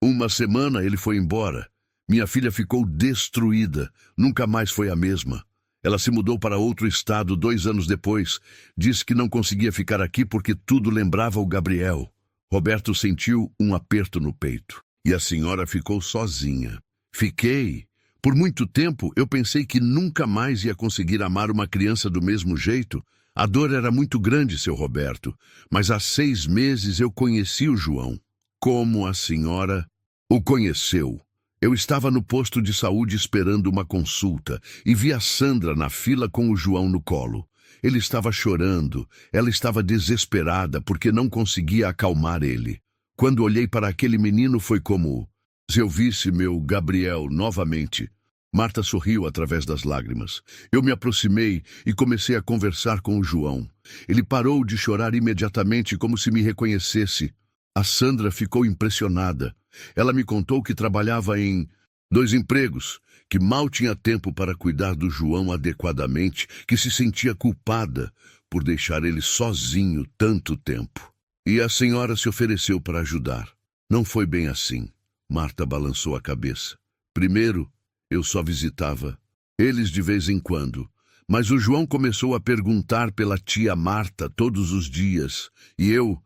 1 semana ele foi embora. Minha filha ficou destruída, nunca mais foi a mesma. Ela se mudou para outro estado 2 anos depois. Disse que não conseguia ficar aqui porque tudo lembrava o Gabriel. Roberto sentiu um aperto no peito. E a senhora ficou sozinha. Fiquei. Por muito tempo eu pensei que nunca mais ia conseguir amar uma criança do mesmo jeito. A dor era muito grande, seu Roberto. Mas há 6 meses eu conheci o João. Como a senhora o conheceu? Eu estava no posto de saúde esperando uma consulta e vi a Sandra na fila com o João no colo. Ele estava chorando, ela estava desesperada porque não conseguia acalmar ele. Quando olhei para aquele menino foi como se eu visse meu Gabriel novamente. Marta sorriu através das lágrimas. Eu me aproximei e comecei a conversar com o João. Ele parou de chorar imediatamente como se me reconhecesse. A Sandra ficou impressionada. Ela me contou que trabalhava em 2 empregos, que mal tinha tempo para cuidar do João adequadamente, que se sentia culpada por deixar ele sozinho tanto tempo. E a senhora se ofereceu para ajudar. Não foi bem assim. Marta balançou a cabeça. Primeiro, eu só visitava eles de vez em quando. Mas o João começou a perguntar pela tia Marta todos os dias. E eu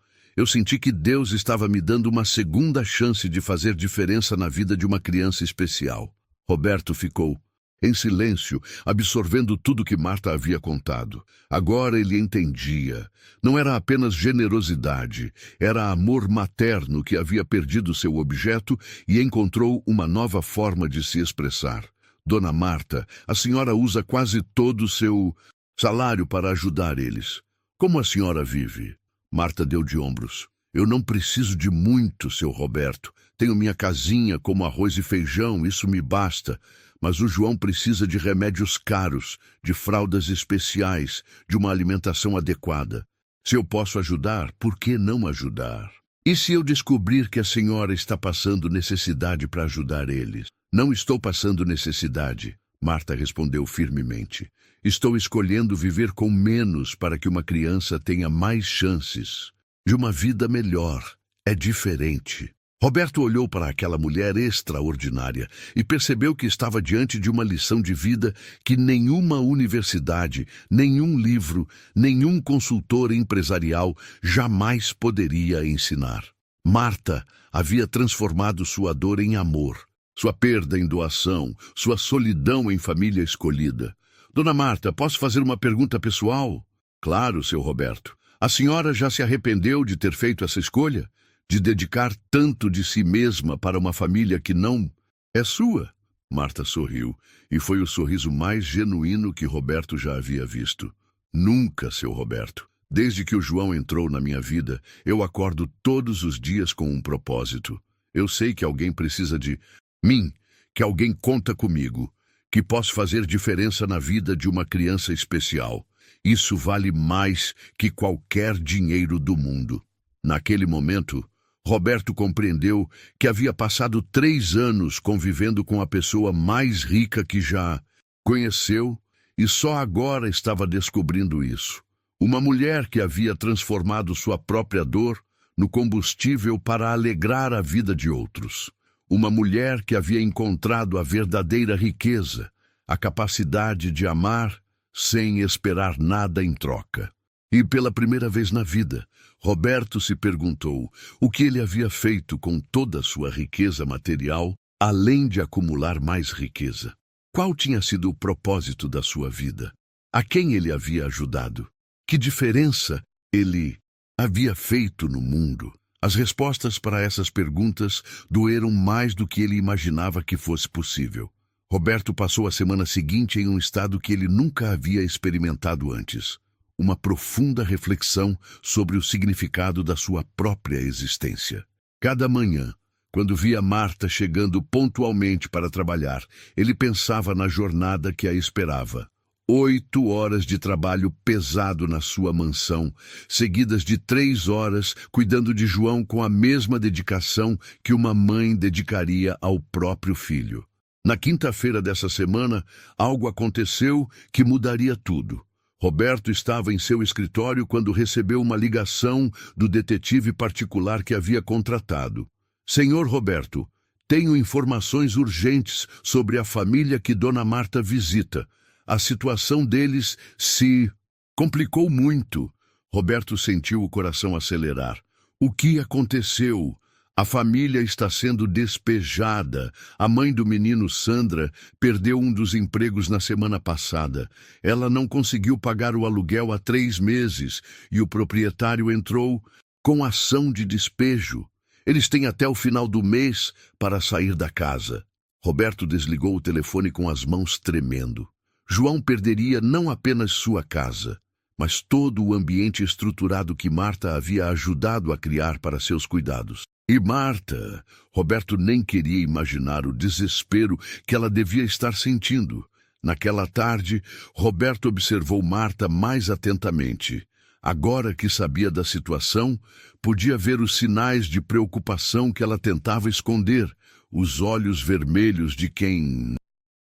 senti que Deus estava me dando uma segunda chance de fazer diferença na vida de uma criança especial. Roberto ficou em silêncio, absorvendo tudo que Marta havia contado. Agora ele entendia. Não era apenas generosidade, era amor materno que havia perdido seu objeto e encontrou uma nova forma de se expressar. Dona Marta, a senhora usa quase todo o seu salário para ajudar eles. Como a senhora vive? Marta deu de ombros. Eu não preciso de muito, seu Roberto. Tenho minha casinha como arroz e feijão, isso me basta. Mas o João precisa de remédios caros, de fraldas especiais, de uma alimentação adequada. Se eu posso ajudar, por que não ajudar? E se eu descobrir que a senhora está passando necessidade para ajudar eles? Não estou passando necessidade, Marta respondeu firmemente. Estou escolhendo viver com menos para que uma criança tenha mais chances de uma vida melhor. É diferente. Roberto olhou para aquela mulher extraordinária e percebeu que estava diante de uma lição de vida que nenhuma universidade, nenhum livro, nenhum consultor empresarial jamais poderia ensinar. Marta havia transformado sua dor em amor, sua perda em doação, sua solidão em família escolhida. Dona Marta, posso fazer uma pergunta pessoal? Claro, seu Roberto. A senhora já se arrependeu de ter feito essa escolha? De dedicar tanto de si mesma para uma família que não é sua? Marta sorriu, e foi o sorriso mais genuíno que Roberto já havia visto. Nunca, seu Roberto. Desde que o João entrou na minha vida, eu acordo todos os dias com um propósito. Eu sei que alguém precisa de mim, que alguém conta comigo, que posso fazer diferença na vida de uma criança especial. Isso vale mais que qualquer dinheiro do mundo. Naquele momento, Roberto compreendeu que havia passado 3 anos convivendo com a pessoa mais rica que já conheceu e só agora estava descobrindo isso. Uma mulher que havia transformado sua própria dor no combustível para alegrar a vida de outros. Uma mulher que havia encontrado a verdadeira riqueza, a capacidade de amar sem esperar nada em troca. E pela primeira vez na vida, Roberto se perguntou o que ele havia feito com toda a sua riqueza material, além de acumular mais riqueza. Qual tinha sido o propósito da sua vida? A quem ele havia ajudado? Que diferença ele havia feito no mundo? As respostas para essas perguntas doeram mais do que ele imaginava que fosse possível. Roberto passou a semana seguinte em um estado que ele nunca havia experimentado antes. Uma profunda reflexão sobre o significado da sua própria existência. Cada manhã, quando via Marta chegando pontualmente para trabalhar, ele pensava na jornada que a esperava. 8 horas de trabalho pesado na sua mansão, seguidas de 3 horas cuidando de João com a mesma dedicação que uma mãe dedicaria ao próprio filho. Na quinta-feira dessa semana, algo aconteceu que mudaria tudo. Roberto estava em seu escritório quando recebeu uma ligação do detetive particular que havia contratado. Senhor Roberto, tenho informações urgentes sobre a família que Dona Marta visita. A situação deles se complicou muito. Roberto sentiu o coração acelerar. O que aconteceu? A família está sendo despejada. A mãe do menino, Sandra, perdeu um dos empregos na semana passada. Ela não conseguiu pagar o aluguel há 3 meses e o proprietário entrou com ação de despejo. Eles têm até o final do mês para sair da casa. Roberto desligou o telefone com as mãos tremendo. João perderia não apenas sua casa, mas todo o ambiente estruturado que Marta havia ajudado a criar para seus cuidados. E Marta, Roberto nem queria imaginar o desespero que ela devia estar sentindo. Naquela tarde, Roberto observou Marta mais atentamente. Agora que sabia da situação, podia ver os sinais de preocupação que ela tentava esconder, os olhos vermelhos de quem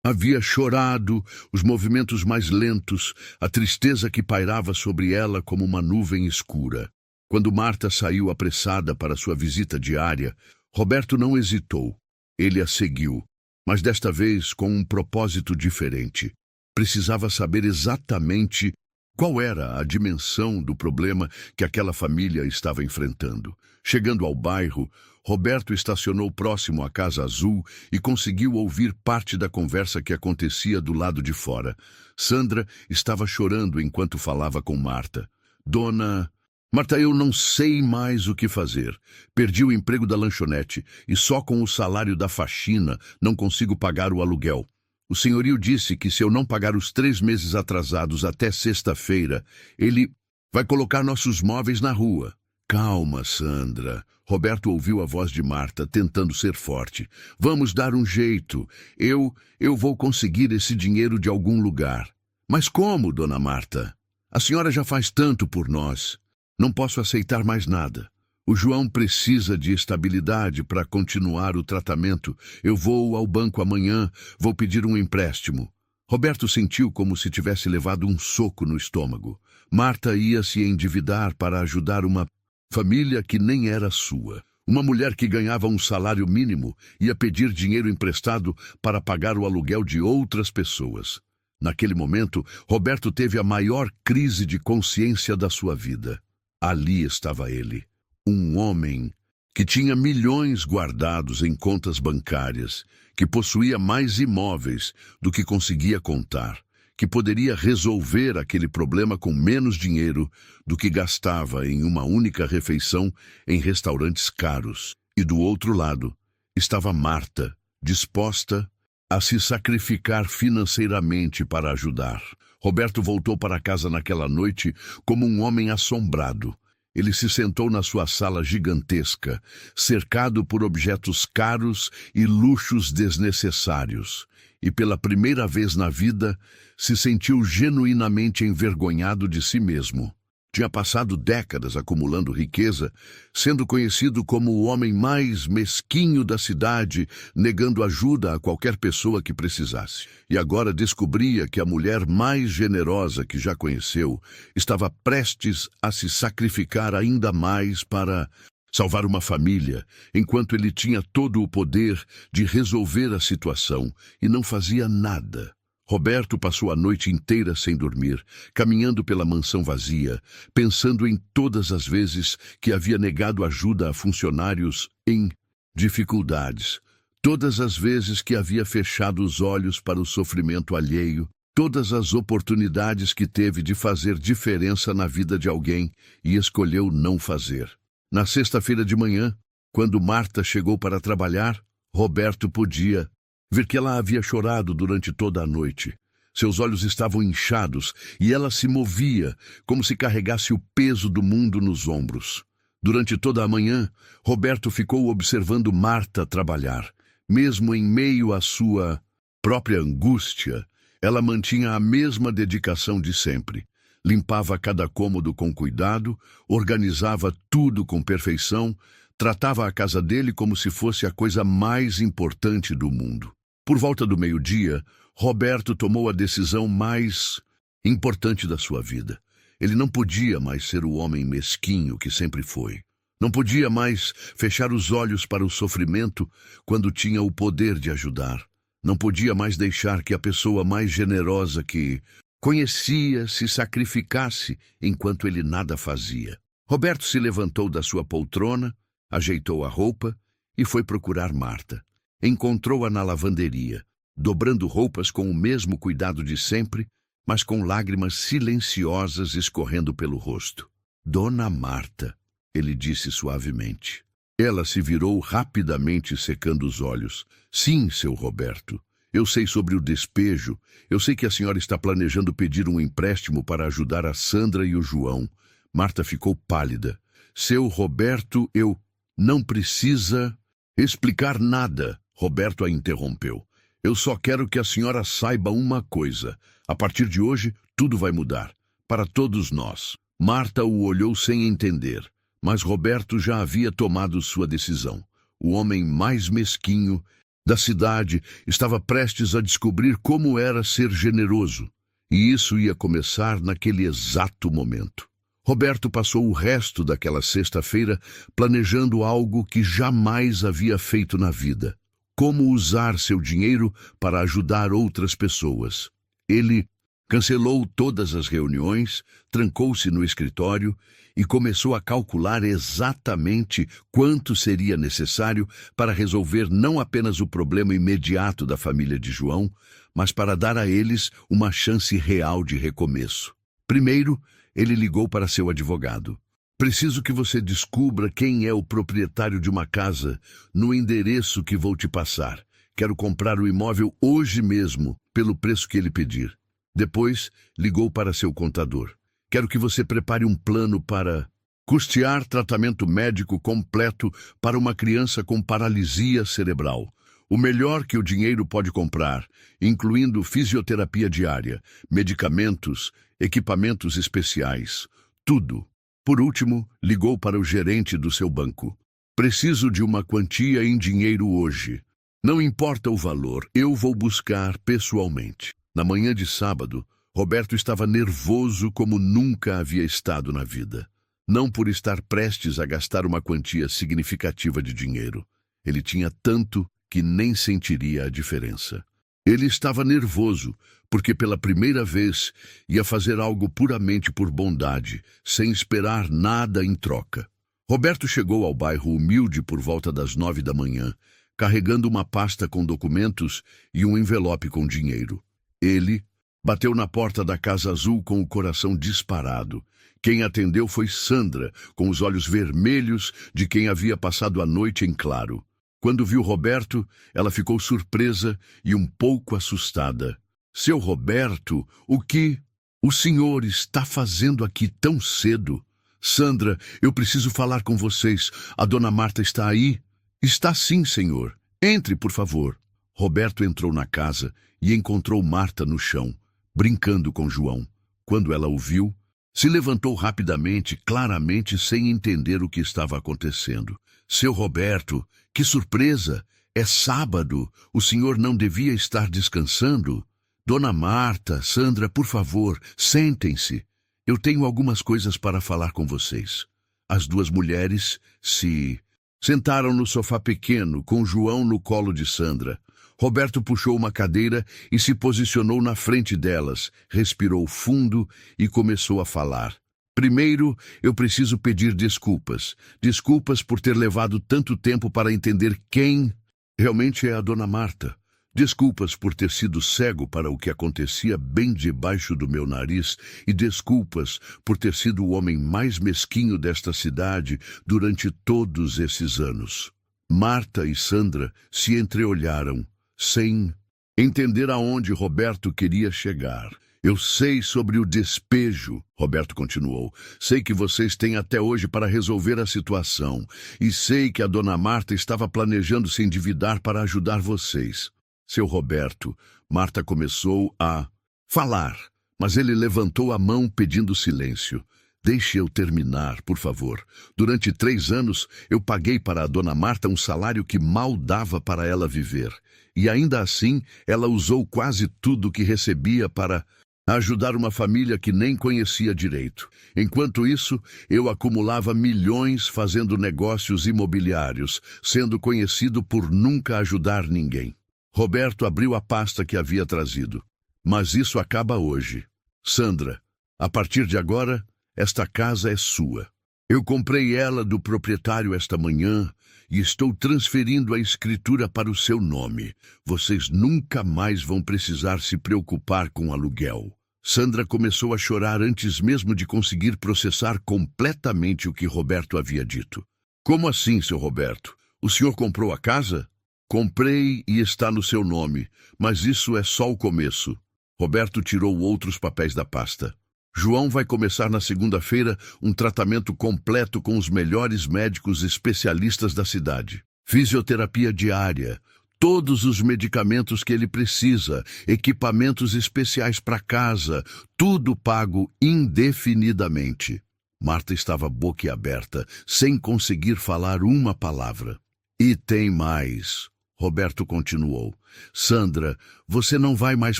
havia chorado, os movimentos mais lentos, a tristeza que pairava sobre ela como uma nuvem escura. Quando Marta saiu apressada para sua visita diária, Roberto não hesitou. Ele a seguiu, mas desta vez com um propósito diferente. Precisava saber exatamente qual era a dimensão do problema que aquela família estava enfrentando. Chegando ao bairro, Roberto estacionou próximo à Casa Azul e conseguiu ouvir parte da conversa que acontecia do lado de fora. Sandra estava chorando enquanto falava com Marta. Dona... Marta, eu não sei mais o que fazer. Perdi o emprego da lanchonete e só com o salário da faxina não consigo pagar o aluguel. O senhorio disse que se eu não pagar os 3 meses atrasados até sexta-feira, ele vai colocar nossos móveis na rua. Calma, Sandra. Roberto ouviu a voz de Marta, tentando ser forte. Vamos dar um jeito. Eu vou conseguir esse dinheiro de algum lugar. Mas como, dona Marta? A senhora já faz tanto por nós. Não posso aceitar mais nada. O João precisa de estabilidade para continuar o tratamento. Eu vou ao banco amanhã, vou pedir um empréstimo. Roberto sentiu como se tivesse levado um soco no estômago. Marta ia se endividar para ajudar uma família que nem era sua. Uma mulher que ganhava um salário mínimo ia pedir dinheiro emprestado para pagar o aluguel de outras pessoas. Naquele momento, Roberto teve a maior crise de consciência da sua vida. Ali estava ele, um homem que tinha milhões guardados em contas bancárias, que possuía mais imóveis do que conseguia contar, que poderia resolver aquele problema com menos dinheiro do que gastava em uma única refeição em restaurantes caros. E do outro lado estava Marta, disposta a se sacrificar financeiramente para ajudar. Roberto voltou para casa naquela noite como um homem assombrado. Ele se sentou na sua sala gigantesca, cercado por objetos caros e luxos desnecessários, e pela primeira vez na vida se sentiu genuinamente envergonhado de si mesmo. Tinha passado décadas acumulando riqueza, sendo conhecido como o homem mais mesquinho da cidade, negando ajuda a qualquer pessoa que precisasse. E agora descobria que a mulher mais generosa que já conheceu estava prestes a se sacrificar ainda mais para salvar uma família, enquanto ele tinha todo o poder de resolver a situação e não fazia nada. Roberto passou a noite inteira sem dormir, caminhando pela mansão vazia, pensando em todas as vezes que havia negado ajuda a funcionários em dificuldades, todas as vezes que havia fechado os olhos para o sofrimento alheio, todas as oportunidades que teve de fazer diferença na vida de alguém e escolheu não fazer. Na sexta-feira de manhã, quando Marta chegou para trabalhar, Roberto podia ver que ela havia chorado durante toda a noite. Seus olhos estavam inchados e ela se movia como se carregasse o peso do mundo nos ombros. Durante toda a manhã, Roberto ficou observando Marta trabalhar. Mesmo em meio à sua própria angústia, ela mantinha a mesma dedicação de sempre. Limpava cada cômodo com cuidado, organizava tudo com perfeição, tratava a casa dele como se fosse a coisa mais importante do mundo. Por volta do meio-dia, Roberto tomou a decisão mais importante da sua vida. Ele não podia mais ser o homem mesquinho que sempre foi. Não podia mais fechar os olhos para o sofrimento quando tinha o poder de ajudar. Não podia mais deixar que a pessoa mais generosa que conhecia se sacrificasse enquanto ele nada fazia. Roberto se levantou da sua poltrona, ajeitou a roupa e foi procurar Marta. Encontrou-a na lavanderia, dobrando roupas com o mesmo cuidado de sempre, mas com lágrimas silenciosas escorrendo pelo rosto. Dona Marta, ele disse suavemente. Ela se virou rapidamente, secando os olhos. Sim, seu Roberto. Eu sei sobre o despejo. Eu sei que a senhora está planejando pedir um empréstimo para ajudar a Sandra e o João. Marta ficou pálida. Seu Roberto, eu não precisa explicar nada. Roberto a interrompeu. Eu só quero que a senhora saiba uma coisa. A partir de hoje, tudo vai mudar. Para todos nós. Marta o olhou sem entender. Mas Roberto já havia tomado sua decisão. O homem mais mesquinho da cidade estava prestes a descobrir como era ser generoso. E isso ia começar naquele exato momento. Roberto passou o resto daquela sexta-feira planejando algo que jamais havia feito na vida. Como usar seu dinheiro para ajudar outras pessoas. Ele Cancelou todas as reuniões, trancou-se no escritório e começou a calcular exatamente quanto seria necessário para resolver não apenas o problema imediato da família de João, mas para dar a eles uma chance real de recomeço. Primeiro, ele ligou para seu advogado. Preciso que você descubra quem é o proprietário de uma casa no endereço que vou te passar. Quero comprar o imóvel hoje mesmo, pelo preço que ele pedir. Depois, ligou para seu contador. Quero que você prepare um plano para custear tratamento médico completo para uma criança com paralisia cerebral. O melhor que o dinheiro pode comprar, incluindo fisioterapia diária, medicamentos, equipamentos especiais, tudo. Por último, ligou para o gerente do seu banco. Preciso de uma quantia em dinheiro hoje. Não importa o valor, eu vou buscar pessoalmente. Na manhã de sábado, Roberto estava nervoso como nunca havia estado na vida. Não por estar prestes a gastar uma quantia significativa de dinheiro. Ele tinha tanto que nem sentiria a diferença. Ele estava nervoso porque pela primeira vez ia fazer algo puramente por bondade, sem esperar nada em troca. Roberto chegou ao bairro humilde por volta das 9 da manhã, carregando uma pasta com documentos e um envelope com dinheiro. Ele bateu na porta da Casa Azul com o coração disparado. Quem atendeu foi Sandra, com os olhos vermelhos de quem havia passado a noite em claro. Quando viu Roberto, ela ficou surpresa e um pouco assustada. Seu Roberto, o que o senhor está fazendo aqui tão cedo? Sandra, eu preciso falar com vocês. A dona Marta está aí? Está sim, senhor. Entre, por favor. Roberto entrou na casa e encontrou Marta no chão, brincando com João. Quando ela o viu, se levantou rapidamente, claramente sem entender o que estava acontecendo. Seu Roberto, que surpresa! É sábado. O senhor não devia estar descansando? Dona Marta, Sandra, por favor, sentem-se. Eu tenho algumas coisas para falar com vocês. As duas mulheres se sentaram no sofá pequeno, com João no colo de Sandra. Roberto puxou uma cadeira e se posicionou na frente delas, respirou fundo e começou a falar. Primeiro, eu preciso pedir desculpas. Desculpas por ter levado tanto tempo para entender quem realmente é a dona Marta. Desculpas por ter sido cego para o que acontecia bem debaixo do meu nariz e desculpas por ter sido o homem mais mesquinho desta cidade durante todos esses anos. Marta e Sandra se entreolharam, sem entender aonde Roberto queria chegar. Eu sei sobre o despejo, Roberto continuou. Sei que vocês têm até hoje para resolver a situação. E sei que a dona Marta estava planejando se endividar para ajudar vocês. Seu Roberto, Marta começou a falar, mas ele levantou a mão pedindo silêncio. Deixe eu terminar, por favor. Durante 3 anos, eu paguei para a dona Marta um salário que mal dava para ela viver. E ainda assim, ela usou quase tudo que recebia para ajudar uma família que nem conhecia direito. Enquanto isso, eu acumulava milhões fazendo negócios imobiliários, sendo conhecido por nunca ajudar ninguém. Roberto abriu a pasta que havia trazido. Mas isso acaba hoje. Sandra, a partir de agora, esta casa é sua. Eu comprei ela do proprietário esta manhã e estou transferindo a escritura para o seu nome. Vocês nunca mais vão precisar se preocupar com aluguel. Sandra começou a chorar antes mesmo de conseguir processar completamente o que Roberto havia dito. Como assim, seu Roberto? O senhor comprou a casa? Comprei e está no seu nome, mas isso é só o começo. Roberto tirou outros papéis da pasta. João vai começar na segunda-feira um tratamento completo com os melhores médicos especialistas da cidade. Fisioterapia diária, todos os medicamentos que ele precisa, equipamentos especiais para casa, tudo pago indefinidamente. Marta estava boquiaberta, sem conseguir falar uma palavra. E tem mais. Roberto continuou. Sandra, você não vai mais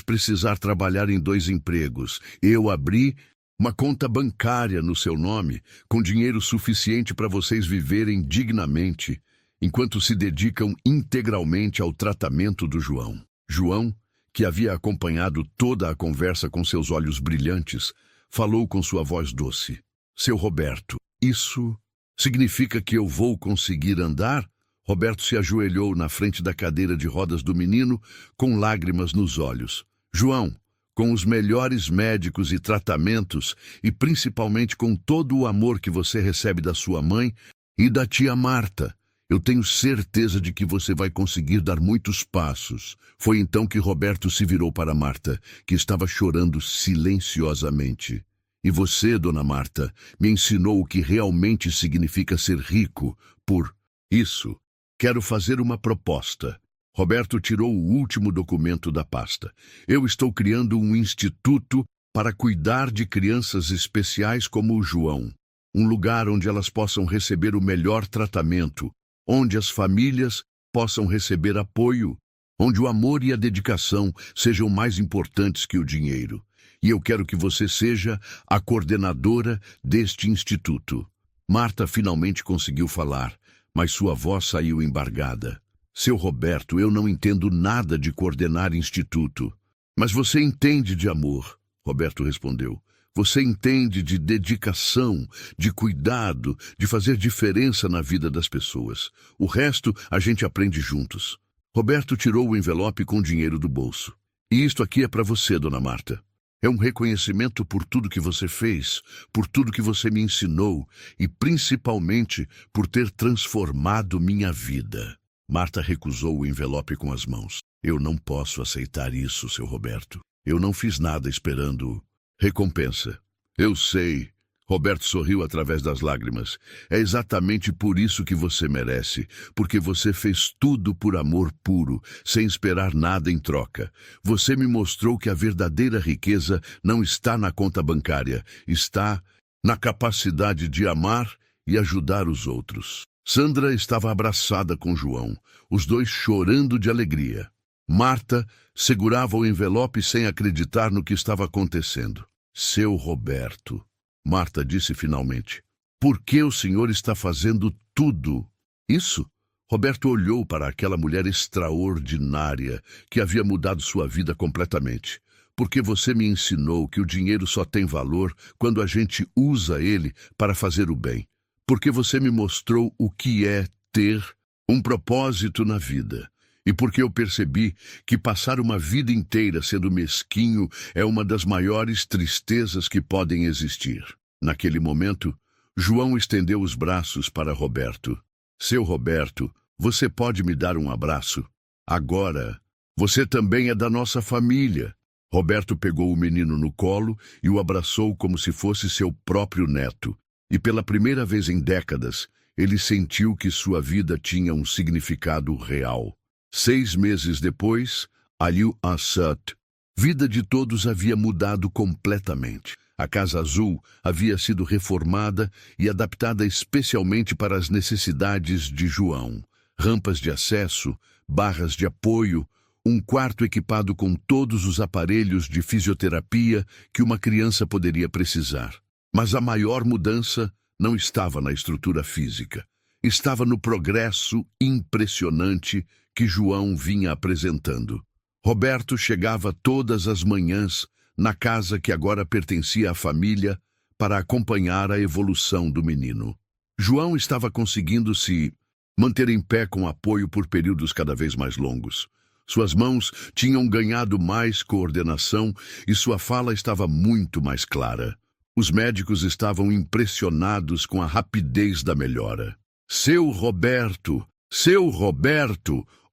precisar trabalhar em 2 empregos. Eu abri uma conta bancária no seu nome, com dinheiro suficiente para vocês viverem dignamente, enquanto se dedicam integralmente ao tratamento do João. João, que havia acompanhado toda a conversa com seus olhos brilhantes, falou com sua voz doce. Seu Roberto, isso significa que eu vou conseguir andar? Roberto se ajoelhou na frente da cadeira de rodas do menino, com lágrimas nos olhos. João, com os melhores médicos e tratamentos, e principalmente com todo o amor que você recebe da sua mãe e da tia Marta, eu tenho certeza de que você vai conseguir dar muitos passos. Foi então que Roberto se virou para Marta, que estava chorando silenciosamente. E você, dona Marta, me ensinou o que realmente significa ser rico. Por isso, quero fazer uma proposta. Roberto tirou o último documento da pasta. Eu estou criando um instituto para cuidar de crianças especiais como o João. Um lugar onde elas possam receber o melhor tratamento, onde as famílias possam receber apoio, onde o amor e a dedicação sejam mais importantes que o dinheiro. E eu quero que você seja a coordenadora deste instituto. Marta finalmente conseguiu falar, mas sua voz saiu embargada. Seu Roberto, eu não entendo nada de coordenar instituto. Mas você entende de amor, Roberto respondeu. Você entende de dedicação, de cuidado, de fazer diferença na vida das pessoas. O resto a gente aprende juntos. Roberto tirou o envelope com dinheiro do bolso. E isto aqui é para você, dona Marta. É um reconhecimento por tudo que você fez, por tudo que você me ensinou e principalmente por ter transformado minha vida. Marta recusou o envelope com as mãos. Eu não posso aceitar isso, seu Roberto. Eu não fiz nada esperando recompensa. Eu sei. Roberto sorriu através das lágrimas. É exatamente por isso que você merece, porque você fez tudo por amor puro, sem esperar nada em troca. Você me mostrou que a verdadeira riqueza não está na conta bancária, está na capacidade de amar e ajudar os outros. Sandra estava abraçada com João, os dois chorando de alegria. Marta segurava o envelope sem acreditar no que estava acontecendo. Seu Roberto, Marta disse finalmente, por que o senhor está fazendo tudo isso? Roberto olhou para aquela mulher extraordinária que havia mudado sua vida completamente. Porque você me ensinou que o dinheiro só tem valor quando a gente usa ele para fazer o bem. Porque você me mostrou o que é ter um propósito na vida. E porque eu percebi que passar uma vida inteira sendo mesquinho é uma das maiores tristezas que podem existir. Naquele momento, João estendeu os braços para Roberto. Seu Roberto, você pode me dar um abraço? Agora, você também é da nossa família. Roberto pegou o menino no colo e o abraçou como se fosse seu próprio neto. E pela primeira vez em décadas, ele sentiu que sua vida tinha um significado real. 6 meses depois, Aliu Assad, vida de todos havia mudado completamente. A Casa Azul havia sido reformada e adaptada especialmente para as necessidades de João. Rampas de acesso, barras de apoio, um quarto equipado com todos os aparelhos de fisioterapia que uma criança poderia precisar. Mas a maior mudança não estava na estrutura física. Estava no progresso impressionante que João vinha apresentando. Roberto chegava todas as manhãs na casa que agora pertencia à família para acompanhar a evolução do menino. João estava conseguindo se manter em pé com apoio por períodos cada vez mais longos. Suas mãos tinham ganhado mais coordenação e sua fala estava muito mais clara. Os médicos estavam impressionados com a rapidez da melhora. Seu Roberto,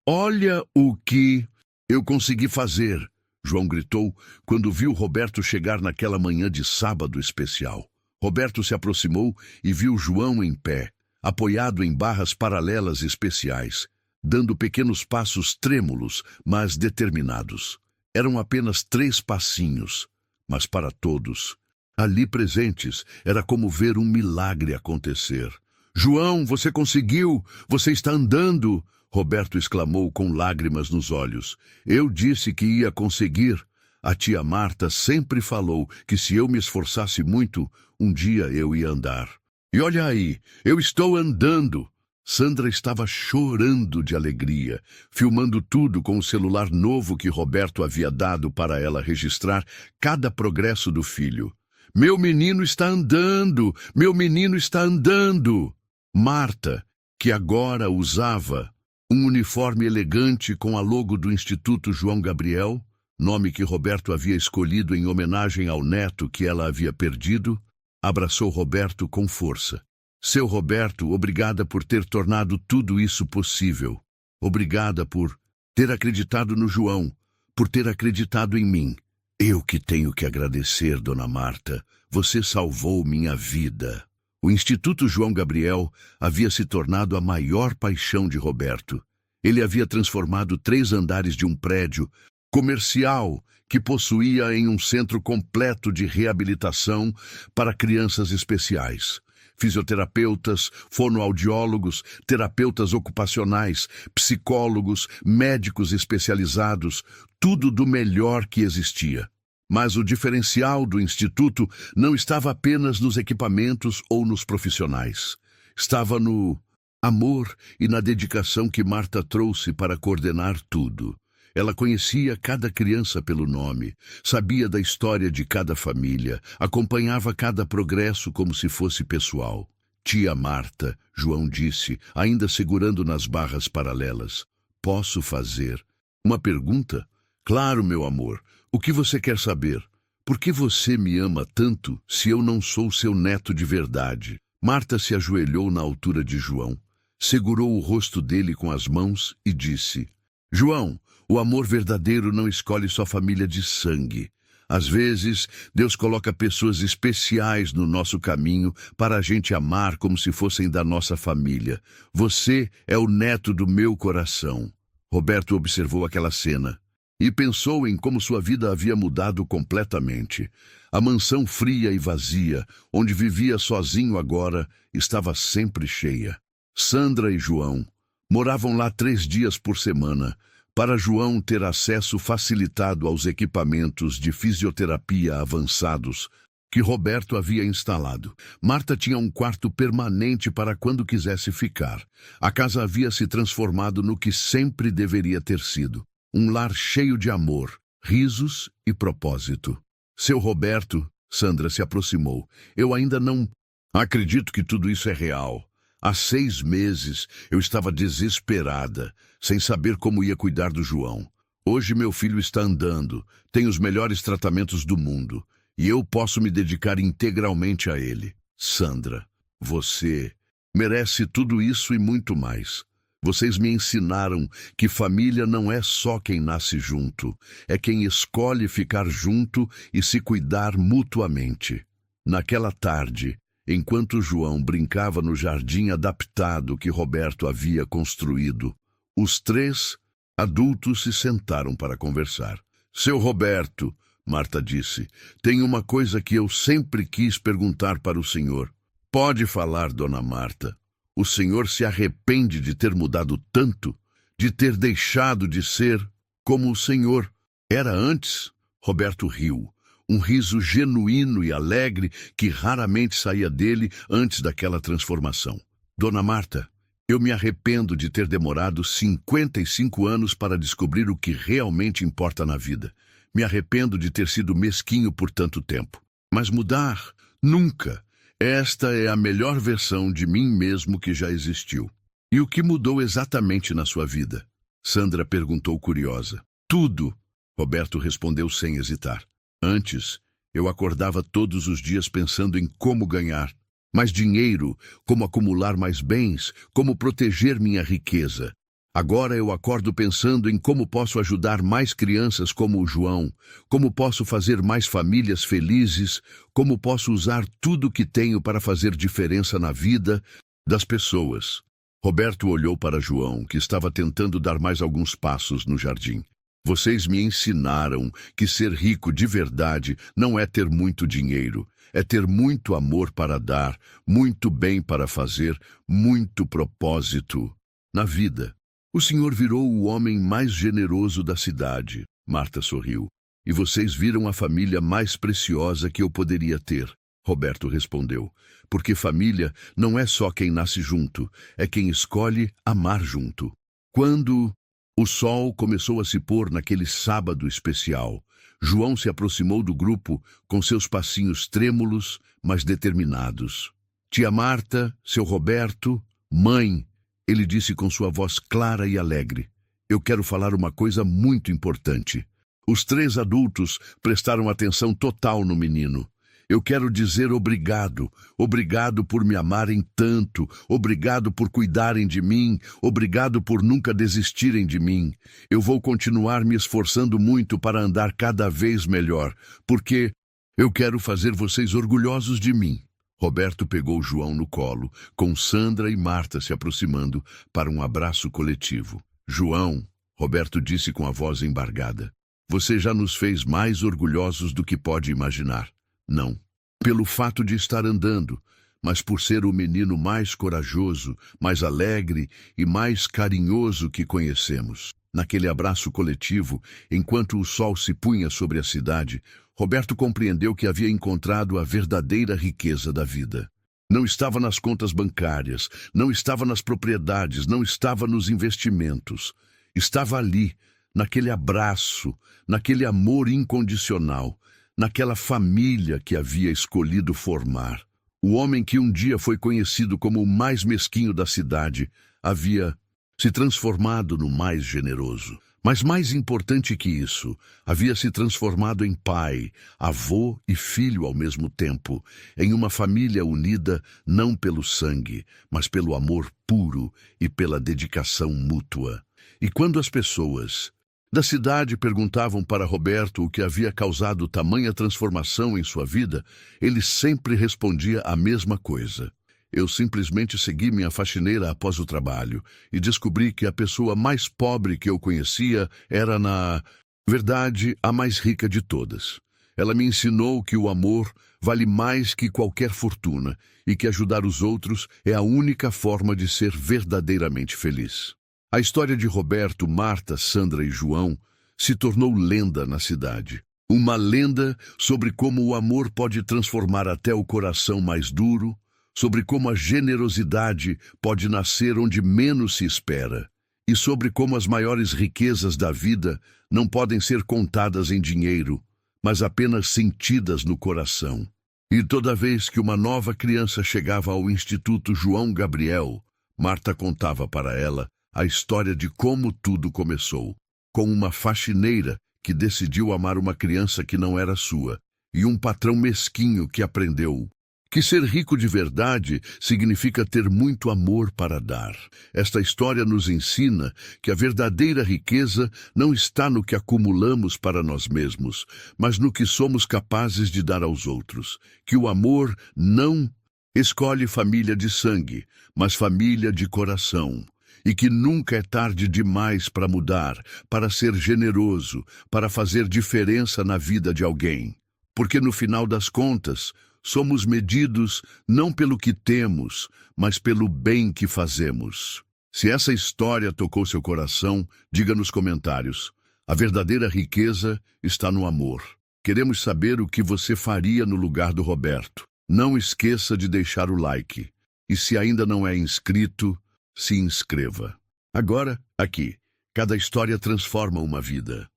olha o que eu consegui fazer, João gritou quando viu Roberto chegar naquela manhã de sábado especial. Roberto se aproximou e viu João em pé, apoiado em barras paralelas especiais, dando pequenos passos trêmulos, mas determinados. Eram apenas 3 passinhos, mas para todos ali presentes, era como ver um milagre acontecer. João, você conseguiu! Você está andando! Roberto exclamou com lágrimas nos olhos. Eu disse que ia conseguir. A tia Marta sempre falou que se eu me esforçasse muito, um dia eu ia andar. E olha aí, eu estou andando! Sandra estava chorando de alegria, filmando tudo com o celular novo que Roberto havia dado para ela registrar cada progresso do filho. Meu menino está andando! Meu menino está andando! Marta, que agora usava um uniforme elegante com a logo do Instituto João Gabriel, nome que Roberto havia escolhido em homenagem ao neto que ela havia perdido, abraçou Roberto com força. Seu Roberto, obrigada por ter tornado tudo isso possível. Obrigada por ter acreditado no João, por ter acreditado em mim. Eu que tenho que agradecer, Dona Marta. Você salvou minha vida. O Instituto João Gabriel havia se tornado a maior paixão de Roberto. Ele havia transformado 3 andares de um prédio comercial que possuía em um centro completo de reabilitação para crianças especiais. Fisioterapeutas, fonoaudiólogos, terapeutas ocupacionais, psicólogos, médicos especializados, tudo do melhor que existia. Mas o diferencial do Instituto não estava apenas nos equipamentos ou nos profissionais. Estava no amor e na dedicação que Marta trouxe para coordenar tudo. Ela conhecia cada criança pelo nome, sabia da história de cada família, acompanhava cada progresso como se fosse pessoal. Tia Marta, João disse, ainda segurando nas barras paralelas. Posso fazer uma pergunta? Claro, meu amor. O que você quer saber? Por que você me ama tanto se eu não sou seu neto de verdade? Marta se ajoelhou na altura de João, segurou o rosto dele com as mãos e disse: João, o amor verdadeiro não escolhe sua família de sangue. Às vezes, Deus coloca pessoas especiais no nosso caminho para a gente amar como se fossem da nossa família. Você é o neto do meu coração. Roberto observou aquela cena e pensou em como sua vida havia mudado completamente. A mansão fria e vazia, onde vivia sozinho agora, estava sempre cheia. Sandra e João moravam lá 3 dias por semana, para João ter acesso facilitado aos equipamentos de fisioterapia avançados que Roberto havia instalado. Marta tinha um quarto permanente para quando quisesse ficar. A casa havia se transformado no que sempre deveria ter sido. Um lar cheio de amor, risos e propósito. Seu Roberto, Sandra se aproximou. Eu ainda não acredito que tudo isso é real. Há 6 meses eu estava desesperada, sem saber como ia cuidar do João. Hoje meu filho está andando, tem os melhores tratamentos do mundo, e eu posso me dedicar integralmente a ele. Sandra, você merece tudo isso e muito mais. Vocês me ensinaram que família não é só quem nasce junto, é quem escolhe ficar junto e se cuidar mutuamente. Naquela tarde, enquanto João brincava no jardim adaptado que Roberto havia construído, os 3 adultos se sentaram para conversar. Seu Roberto, Marta disse, tem uma coisa que eu sempre quis perguntar para o senhor. Pode falar, Dona Marta. O senhor se arrepende de ter mudado tanto, de ter deixado de ser como o senhor era antes? Roberto riu. Um riso genuíno e alegre que raramente saía dele antes daquela transformação. Dona Marta, eu me arrependo de ter demorado 55 anos para descobrir o que realmente importa na vida. Me arrependo de ter sido mesquinho por tanto tempo. Mas mudar? Nunca. Esta é a melhor versão de mim mesmo que já existiu. E o que mudou exatamente na sua vida? Sandra perguntou curiosa. Tudo, Roberto respondeu sem hesitar. Antes, eu acordava todos os dias pensando em como ganhar mais dinheiro, como acumular mais bens, como proteger minha riqueza. Agora eu acordo pensando em como posso ajudar mais crianças como o João, como posso fazer mais famílias felizes, como posso usar tudo que tenho para fazer diferença na vida das pessoas. Roberto olhou para João, que estava tentando dar mais alguns passos no jardim. Vocês me ensinaram que ser rico de verdade não é ter muito dinheiro, é ter muito amor para dar, muito bem para fazer, muito propósito na vida. O senhor virou o homem mais generoso da cidade, Marta sorriu, e vocês viram a família mais preciosa que eu poderia ter. Roberto respondeu, porque família não é só quem nasce junto, é quem escolhe amar junto. Quando o sol começou a se pôr naquele sábado especial, João se aproximou do grupo com seus passinhos trêmulos, mas determinados. Tia Marta, seu Roberto, mãe, ele disse com sua voz clara e alegre, eu quero falar uma coisa muito importante. Os 3 adultos prestaram atenção total no menino. Eu quero dizer obrigado, obrigado por me amarem tanto, obrigado por cuidarem de mim, obrigado por nunca desistirem de mim. Eu vou continuar me esforçando muito para andar cada vez melhor, porque eu quero fazer vocês orgulhosos de mim. Roberto pegou João no colo, com Sandra e Marta se aproximando para um abraço coletivo. João, Roberto disse com a voz embargada, você já nos fez mais orgulhosos do que pode imaginar. Não, pelo fato de estar andando, mas por ser o menino mais corajoso, mais alegre e mais carinhoso que conhecemos. Naquele abraço coletivo, enquanto o sol se punha sobre a cidade, Roberto compreendeu que havia encontrado a verdadeira riqueza da vida. Não estava nas contas bancárias, não estava nas propriedades, não estava nos investimentos. Estava ali, naquele abraço, naquele amor incondicional, naquela família que havia escolhido formar. O homem que um dia foi conhecido como o mais mesquinho da cidade havia se transformado no mais generoso. Mas mais importante que isso, havia se transformado em pai, avô e filho ao mesmo tempo, em uma família unida não pelo sangue, mas pelo amor puro e pela dedicação mútua. E quando as pessoas da cidade perguntavam para Roberto o que havia causado tamanha transformação em sua vida, ele sempre respondia a mesma coisa. Eu simplesmente segui minha faxineira após o trabalho e descobri que a pessoa mais pobre que eu conhecia era, na verdade, a mais rica de todas. Ela me ensinou que o amor vale mais que qualquer fortuna e que ajudar os outros é a única forma de ser verdadeiramente feliz. A história de Roberto, Marta, Sandra e João se tornou lenda na cidade. Uma lenda sobre como o amor pode transformar até o coração mais duro, sobre como a generosidade pode nascer onde menos se espera, e sobre como as maiores riquezas da vida não podem ser contadas em dinheiro, mas apenas sentidas no coração. E toda vez que uma nova criança chegava ao Instituto João Gabriel, Marta contava para ela a história de como tudo começou, com uma faxineira que decidiu amar uma criança que não era sua, e um patrão mesquinho que aprendeu que ser rico de verdade significa ter muito amor para dar. Esta história nos ensina que a verdadeira riqueza não está no que acumulamos para nós mesmos, mas no que somos capazes de dar aos outros. Que o amor não escolhe família de sangue, mas família de coração. E que nunca é tarde demais para mudar, para ser generoso, para fazer diferença na vida de alguém. Porque no final das contas, somos medidos não pelo que temos, mas pelo bem que fazemos. Se essa história tocou seu coração, diga nos comentários. A verdadeira riqueza está no amor. Queremos saber o que você faria no lugar do Roberto. Não esqueça de deixar o like. E se ainda não é inscrito, se inscreva. Agora, aqui, cada história transforma uma vida.